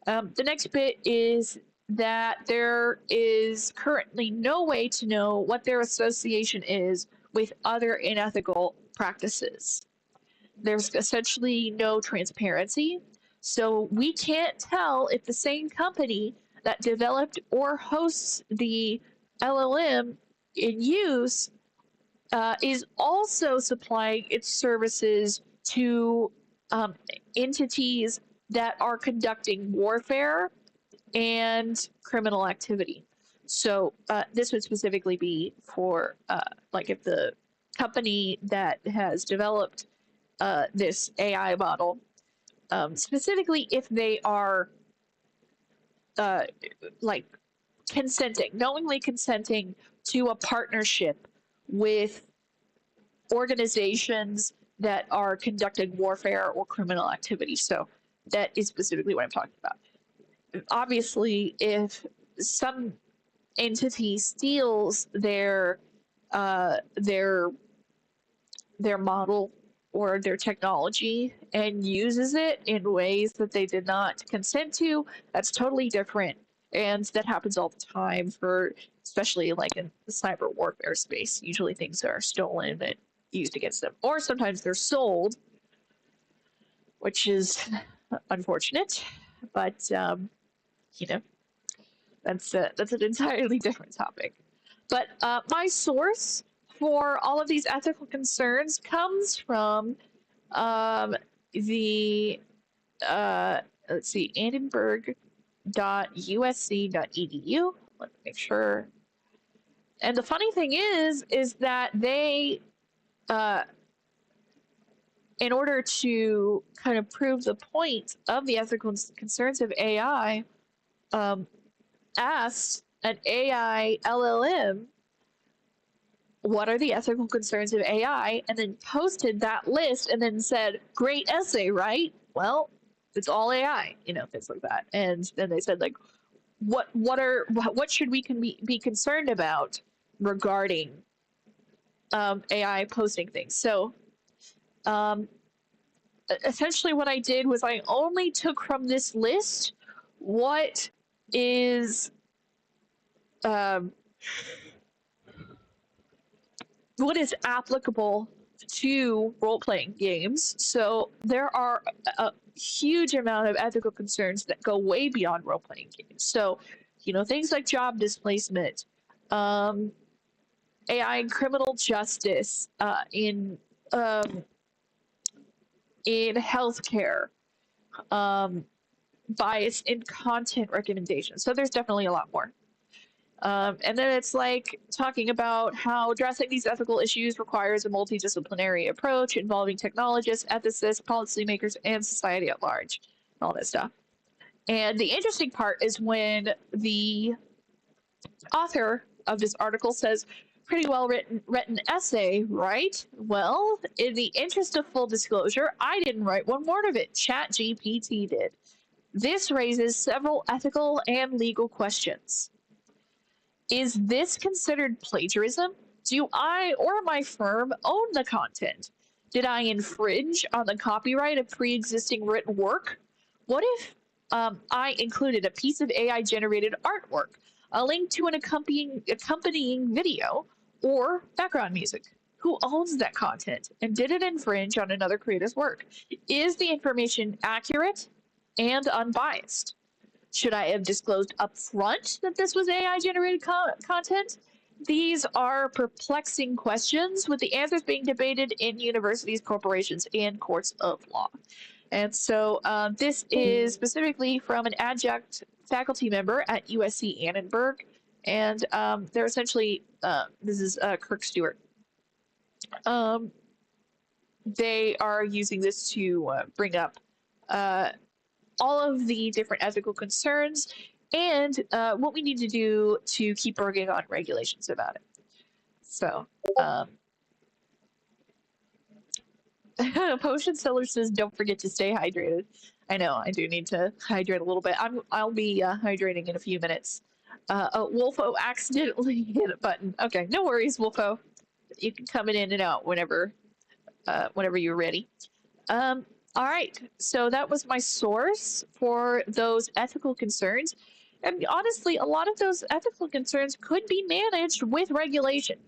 The next bit is that there is currently no way to know what their association is with other unethical practices. There's essentially no transparency. So we can't tell if the same company that developed or hosts the LLM in use is also supplying its services to entities that are conducting warfare and criminal activity. So this would specifically be for like if the company that has developed this AI model, specifically if they are like knowingly consenting to a partnership with organizations that are conducting warfare or criminal activity. So that is specifically what I'm talking about. Obviously, if some entity steals their model or their technology and uses it in ways that they did not consent to, that's totally different. And that happens all the time for, especially like in the cyber warfare space. Usually things are stolen and used against them, or sometimes they're sold, which is unfortunate. But you know, that's an entirely different topic. But my source for all of these ethical concerns comes from the let's see, annenberg.usc.edu. Let me make sure. And the funny thing is that they, in order to kind of prove the point of the ethical concerns of AI, asked an AI LLM, what are the ethical concerns of AI? And then posted that list and then said, great essay, right? Well, it's all AI, things like that. And then they said, like, what should we be concerned about regarding AI posting things? So essentially what I did was I only took from this list what is applicable to role-playing games. So there are a huge amount of ethical concerns that go way beyond role-playing games. So, things like job displacement, AI and criminal justice, in healthcare, bias in content recommendations. So there's definitely a lot more. And then it's like talking about how addressing these ethical issues requires a multidisciplinary approach involving technologists, ethicists, policymakers, and society at large, and all that stuff. And the interesting part is when the author of this article says, pretty well written essay, right? Well, in the interest of full disclosure, I didn't write one word of it. ChatGPT did. This raises several ethical and legal questions. Is this considered plagiarism? Do I or my firm own the content? Did I infringe on the copyright of pre-existing written work? What if I included a piece of AI generated artwork, a link to an accompanying video, or background music. Who owns that content? And did it infringe on another creator's work? Is the information accurate and unbiased? Should I have disclosed upfront that this was AI generated content? These are perplexing questions, with the answers being debated in universities, corporations, and courts of law. And so this is specifically from an adjunct faculty member at USC Annenberg. And they're essentially, this is Kirk Stewart. They are using this to bring up all of the different ethical concerns and what we need to do to keep working on regulations about it. So, Potion Seller says, "Don't forget to stay hydrated." I know I do need to hydrate a little bit. I'll be hydrating in a few minutes. Wolfo accidentally hit a button. Okay, no worries, Wolfo. You can come in and out whenever you're ready. All right, so that was my source for those ethical concerns. And honestly, a lot of those ethical concerns could be managed with regulation,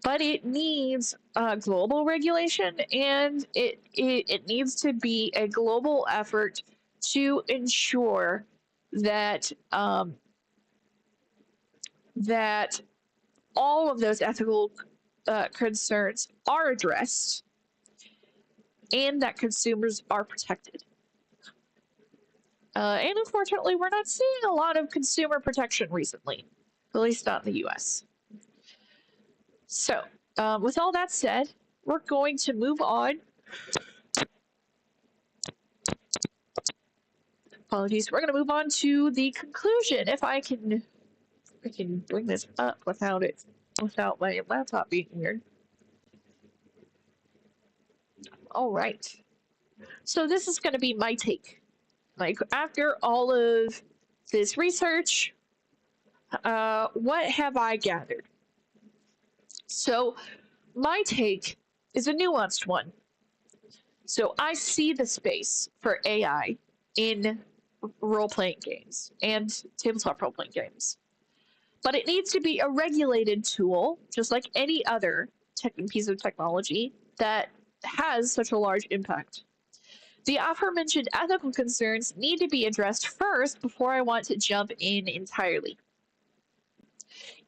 but it needs global regulation, and it needs to be a global effort to ensure that that all of those ethical concerns are addressed and that consumers are protected. And unfortunately, we're not seeing a lot of consumer protection recently, at least not in the US. So, with all that said, we're going to move on. Apologies. We're going to move on to the conclusion. If I can bring this up without my laptop being weird. All right. So this is going to be my take. Like, after all of this research, what have I gathered? So my take is a nuanced one. So I see the space for AI in role-playing games and tabletop role-playing games. But it needs to be a regulated tool, just like any other piece of technology that has such a large impact. The aforementioned ethical concerns need to be addressed first before I want to jump in entirely.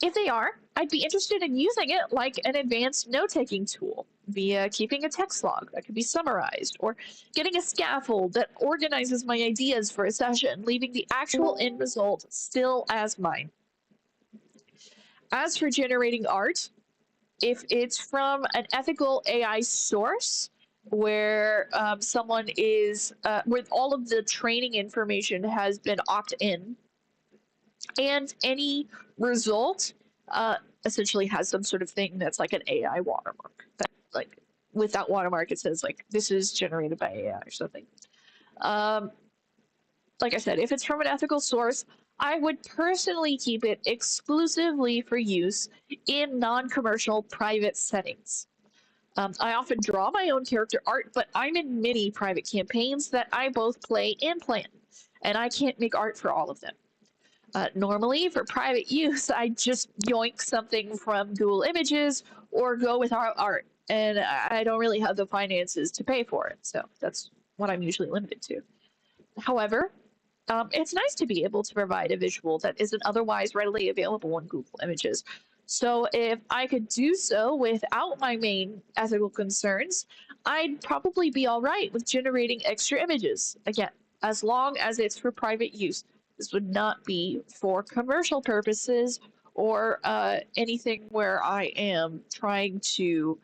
If they are, I'd be interested in using it like an advanced note-taking tool via keeping a text log that can be summarized, or getting a scaffold that organizes my ideas for a session, leaving the actual end result still as mine. As for generating art, if it's from an ethical AI source where someone is, where all of the training information has been opt-in, and any result essentially has some sort of thing that's like an AI watermark. That, like, with that watermark, it says like this is generated by AI or something. Like I said, if it's from an ethical source, I would personally keep it exclusively for use in non-commercial private settings. I often draw my own character art, but I'm in many private campaigns that I both play and plan, and I can't make art for all of them. Normally, for private use, I just yoink something from Google Images or go with our art, and I don't really have the finances to pay for it, so that's what I'm usually limited to. However, it's nice to be able to provide a visual that isn't otherwise readily available on Google Images. So if I could do so without my main ethical concerns, I'd probably be all right with generating extra images. Again, as long as it's for private use. This would not be for commercial purposes or anything where I am trying to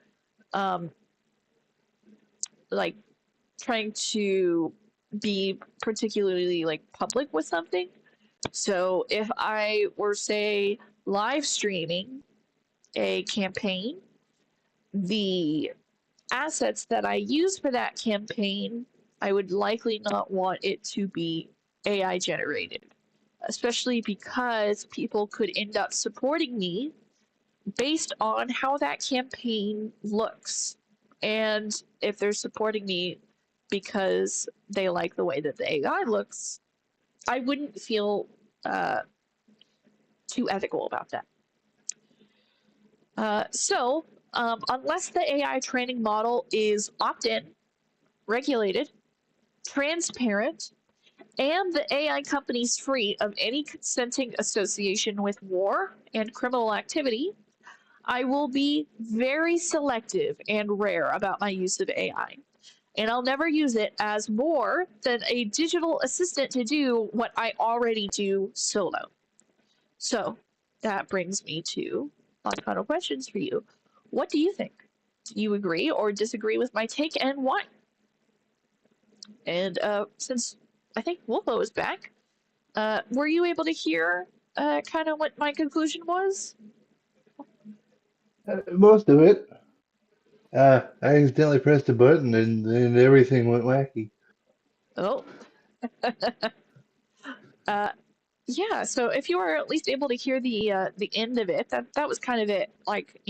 be particularly like public with something. So if I were, say, live streaming a campaign, the assets that I use for that campaign, I would likely not want it to be AI generated, especially because people could end up supporting me based on how that campaign looks. And if they're supporting me because they like the way that the AI looks, I wouldn't feel too ethical about that. So, unless the AI training model is opt-in, regulated, transparent, and the AI company's free of any consenting association with war and criminal activity, I will be very selective and rare about my use of AI. And I'll never use it as more than a digital assistant to do what I already do solo. So that brings me to my final questions for you. What do you think? Do you agree or disagree with my take, and why? And since I think Wolfo is back, were you able to hear kind of what my conclusion was? Most of it. I accidentally pressed a button and then everything went wacky. Oh. uh, yeah. So if you were at least able to hear the end of it, that was kind of it. Like,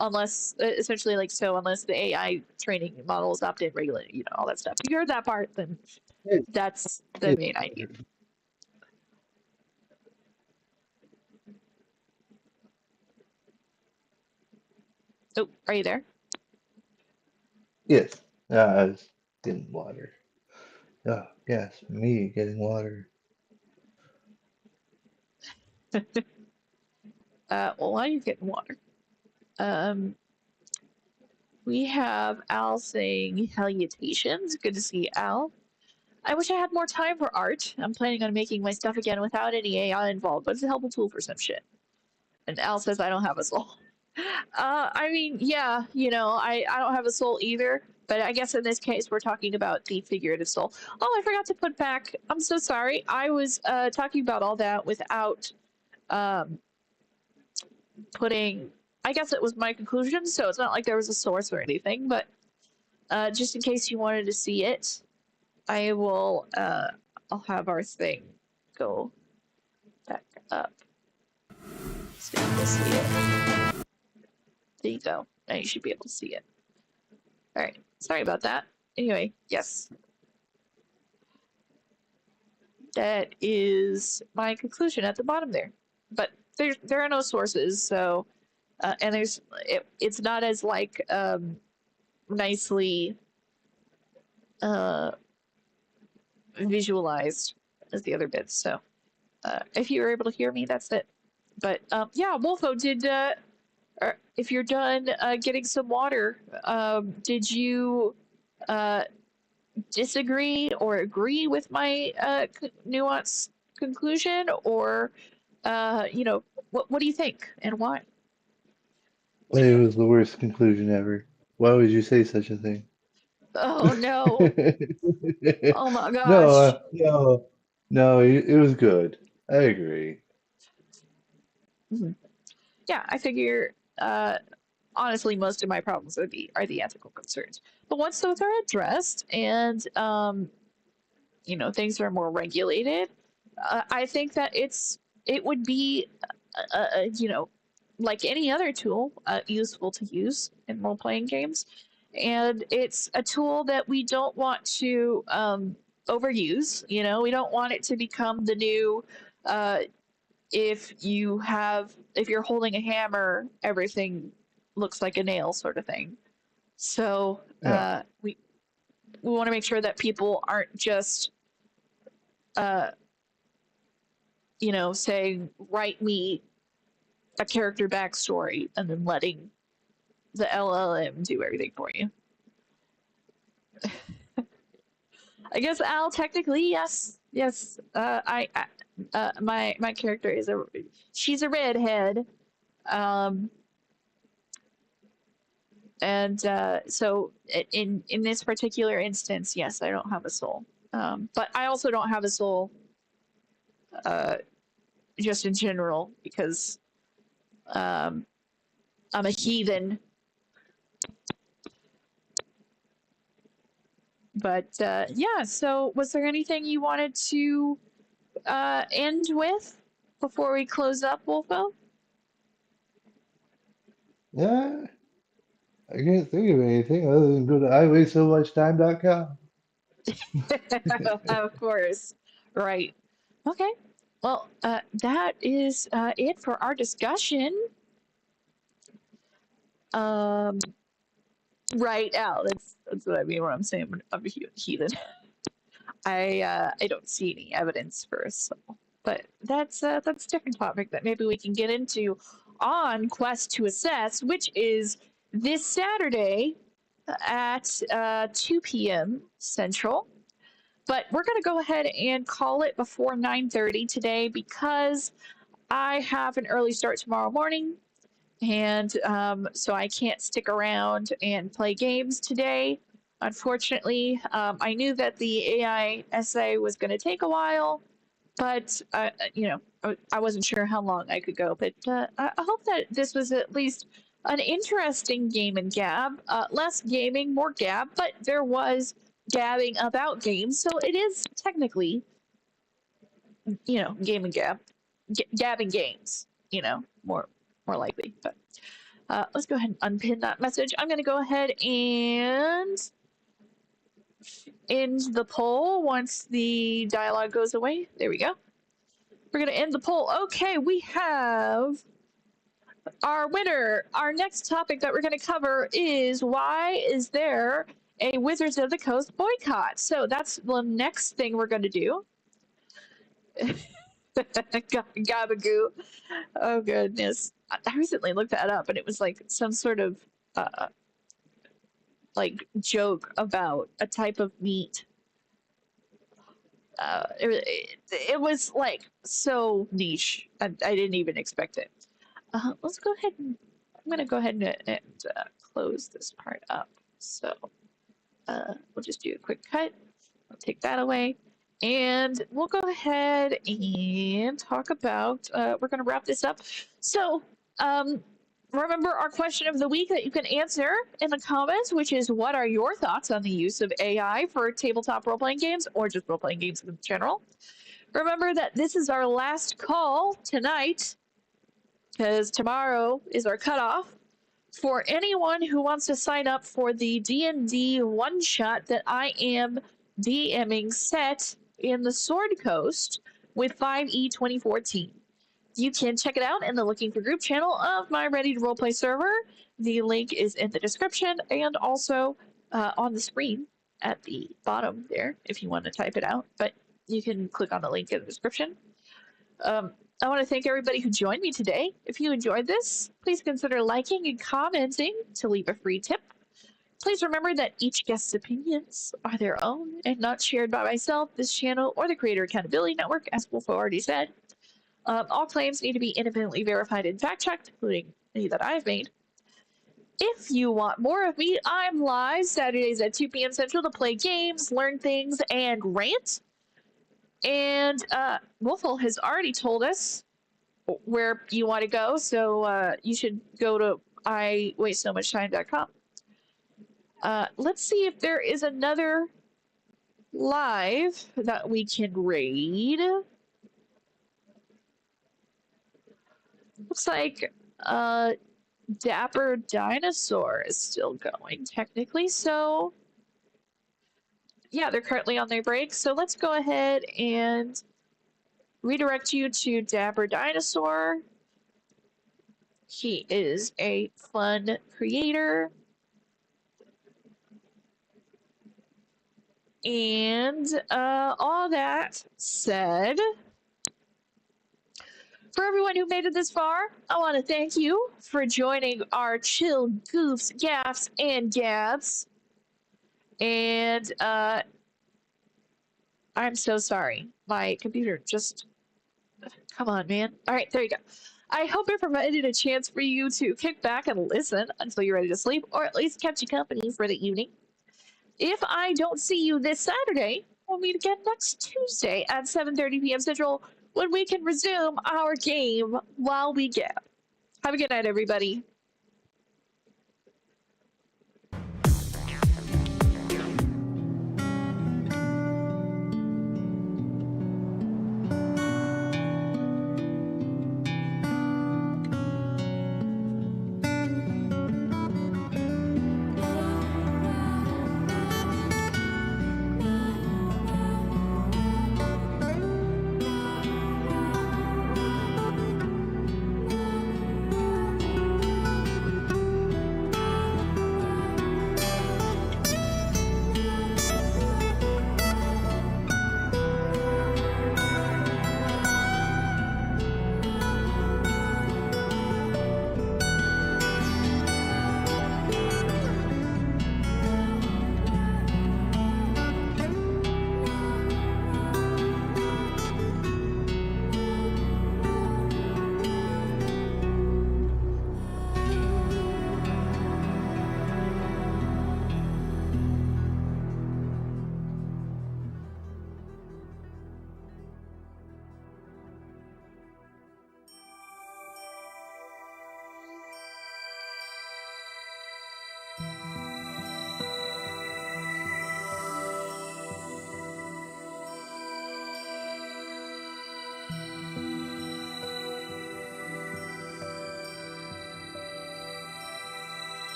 unless essentially like, so unless the AI training model is opt-in, regulated, all that stuff. If you heard that part, then It, that's the it, main idea. Oh, are you there? yes. I was getting water. Oh, yes, me getting water. Well, while you're getting water, um, we have Al saying salutations. Good to see you, Al. I wish I had more time for art. I'm planning on making my stuff again without any AI involved, but it's a helpful tool for some shit. And Al says I don't have a soul. I mean, yeah, I don't have a soul either, but I guess in this case we're talking about the figurative soul. Oh, I forgot to put back. I'm so sorry. I was talking about all that without um, putting. I guess it was my conclusion, so it's not like there was a source or anything, but just in case you wanted to see it, I will. I'll have our thing go back up so you can see it. There you go. Now you should be able to see it. All right. Sorry about that. Anyway, yes, that is my conclusion at the bottom there. But there are no sources, so and it's not as like nicely visualized as the other bits. So if you were able to hear me, that's it. But yeah, Wolfo, if you're done getting some water, did you disagree or agree with my nuance conclusion, or what do you think and why? It was the worst conclusion ever. Why would you say such a thing? Oh no! Oh my No, gosh! no, it was good. I agree. Mhm. Yeah, I figure. Honestly, most of my problems are the ethical concerns. But once those are addressed and things are more regulated, I think that it would be like any other tool, useful to use in role playing games, and it's a tool that we don't want to overuse. We don't want it to become the new. If you're holding a hammer, everything looks like a nail, sort of thing. So Yeah. we want to make sure that people aren't just uh, saying write me a character backstory and then letting the LLM do everything for you. I guess Al, technically, yes, yes. My character she's a redhead, um, and so in this particular instance, yes, I don't have a soul. But I also don't have a soul, uh, just in general, because um, I'm a heathen. But yeah, so was there anything you wanted to end with before we close up, Wolfo? Yeah, I can't think of anything other than go to iwaysomuchtime.com. Of course, right. Okay. Well, that is it for our discussion. Um, right out. That's what I mean when I'm saying I'm a heathen. I don't see any evidence for us, but that's a different topic that maybe we can get into on Quest to Assess, which is this Saturday at 2 p.m. Central. But we're going to go ahead and call it before 9:30 today because I have an early start tomorrow morning, and so I can't stick around and play games today. Unfortunately, I knew that the AI essay was going to take a while, but I wasn't sure how long I could go. But I hope that this was at least an interesting game and gab. Less gaming, more gab, but there was gabbing about games, so it is technically, game and gab, gabbing games. More likely. But let's go ahead and unpin that message. I'm going to go ahead and end the poll once the dialogue goes away. There we go. We're going to end the poll. Okay, we have our winner. Our next topic that we're going to cover is why is there a Wizards of the Coast boycott? So that's the next thing we're going to do. Gabagoo. Oh, goodness. I recently looked that up and it was like some sort of like joke about a type of meat. It was like so niche. I didn't even expect it. Let's go ahead and I'm gonna go ahead and close this part up. So we'll just do a quick cut. I'll take that away. And we'll go ahead and talk about, we're going to wrap this up. So remember our question of the week that you can answer in the comments, which is what are your thoughts on the use of AI for tabletop role-playing games or just role-playing games in general? Remember that this is our last call tonight because tomorrow is our cutoff for anyone who wants to sign up for the D&D one-shot that I am DMing set in the Sword Coast with 5e 2014. You can check it out in the Looking for Group channel of my Ready to Roleplay server. The link is in the description and also on the screen at the bottom there if you want to type it out. But you can click on the link in the description. I want to thank everybody who joined me today. If you enjoyed this, please consider liking and commenting to leave a free tip. Please remember that each guest's opinions are their own and not shared by myself, this channel, or the Creator Accountability Network, as Wolf already said. All claims need to be independently verified and fact-checked, including any that I've made. If you want more of me, I'm live Saturdays at 2 p.m. Central to play games, learn things, and rant. And Wolfel has already told us where you want to go, so you should go to iwastesomuchtime.com. Let's see if there is another live that we can raid. Looks like Dapper Dinosaur is still going, technically, so yeah, they're currently on their break. So let's go ahead and redirect you to Dapper Dinosaur. He is a fun creator. And all that said, for everyone who made it this far, I want to thank you for joining our chill goofs, gaffs, and gabs. And I'm so sorry. My computer just... Come on, man. All right, there you go. I hope it provided a chance for you to kick back and listen until you're ready to sleep, or at least kept you company for the evening. If I don't see you this Saturday, we'll meet again next Tuesday at 7:30 p.m. Central when we can resume our game while we gab. Have a good night, everybody.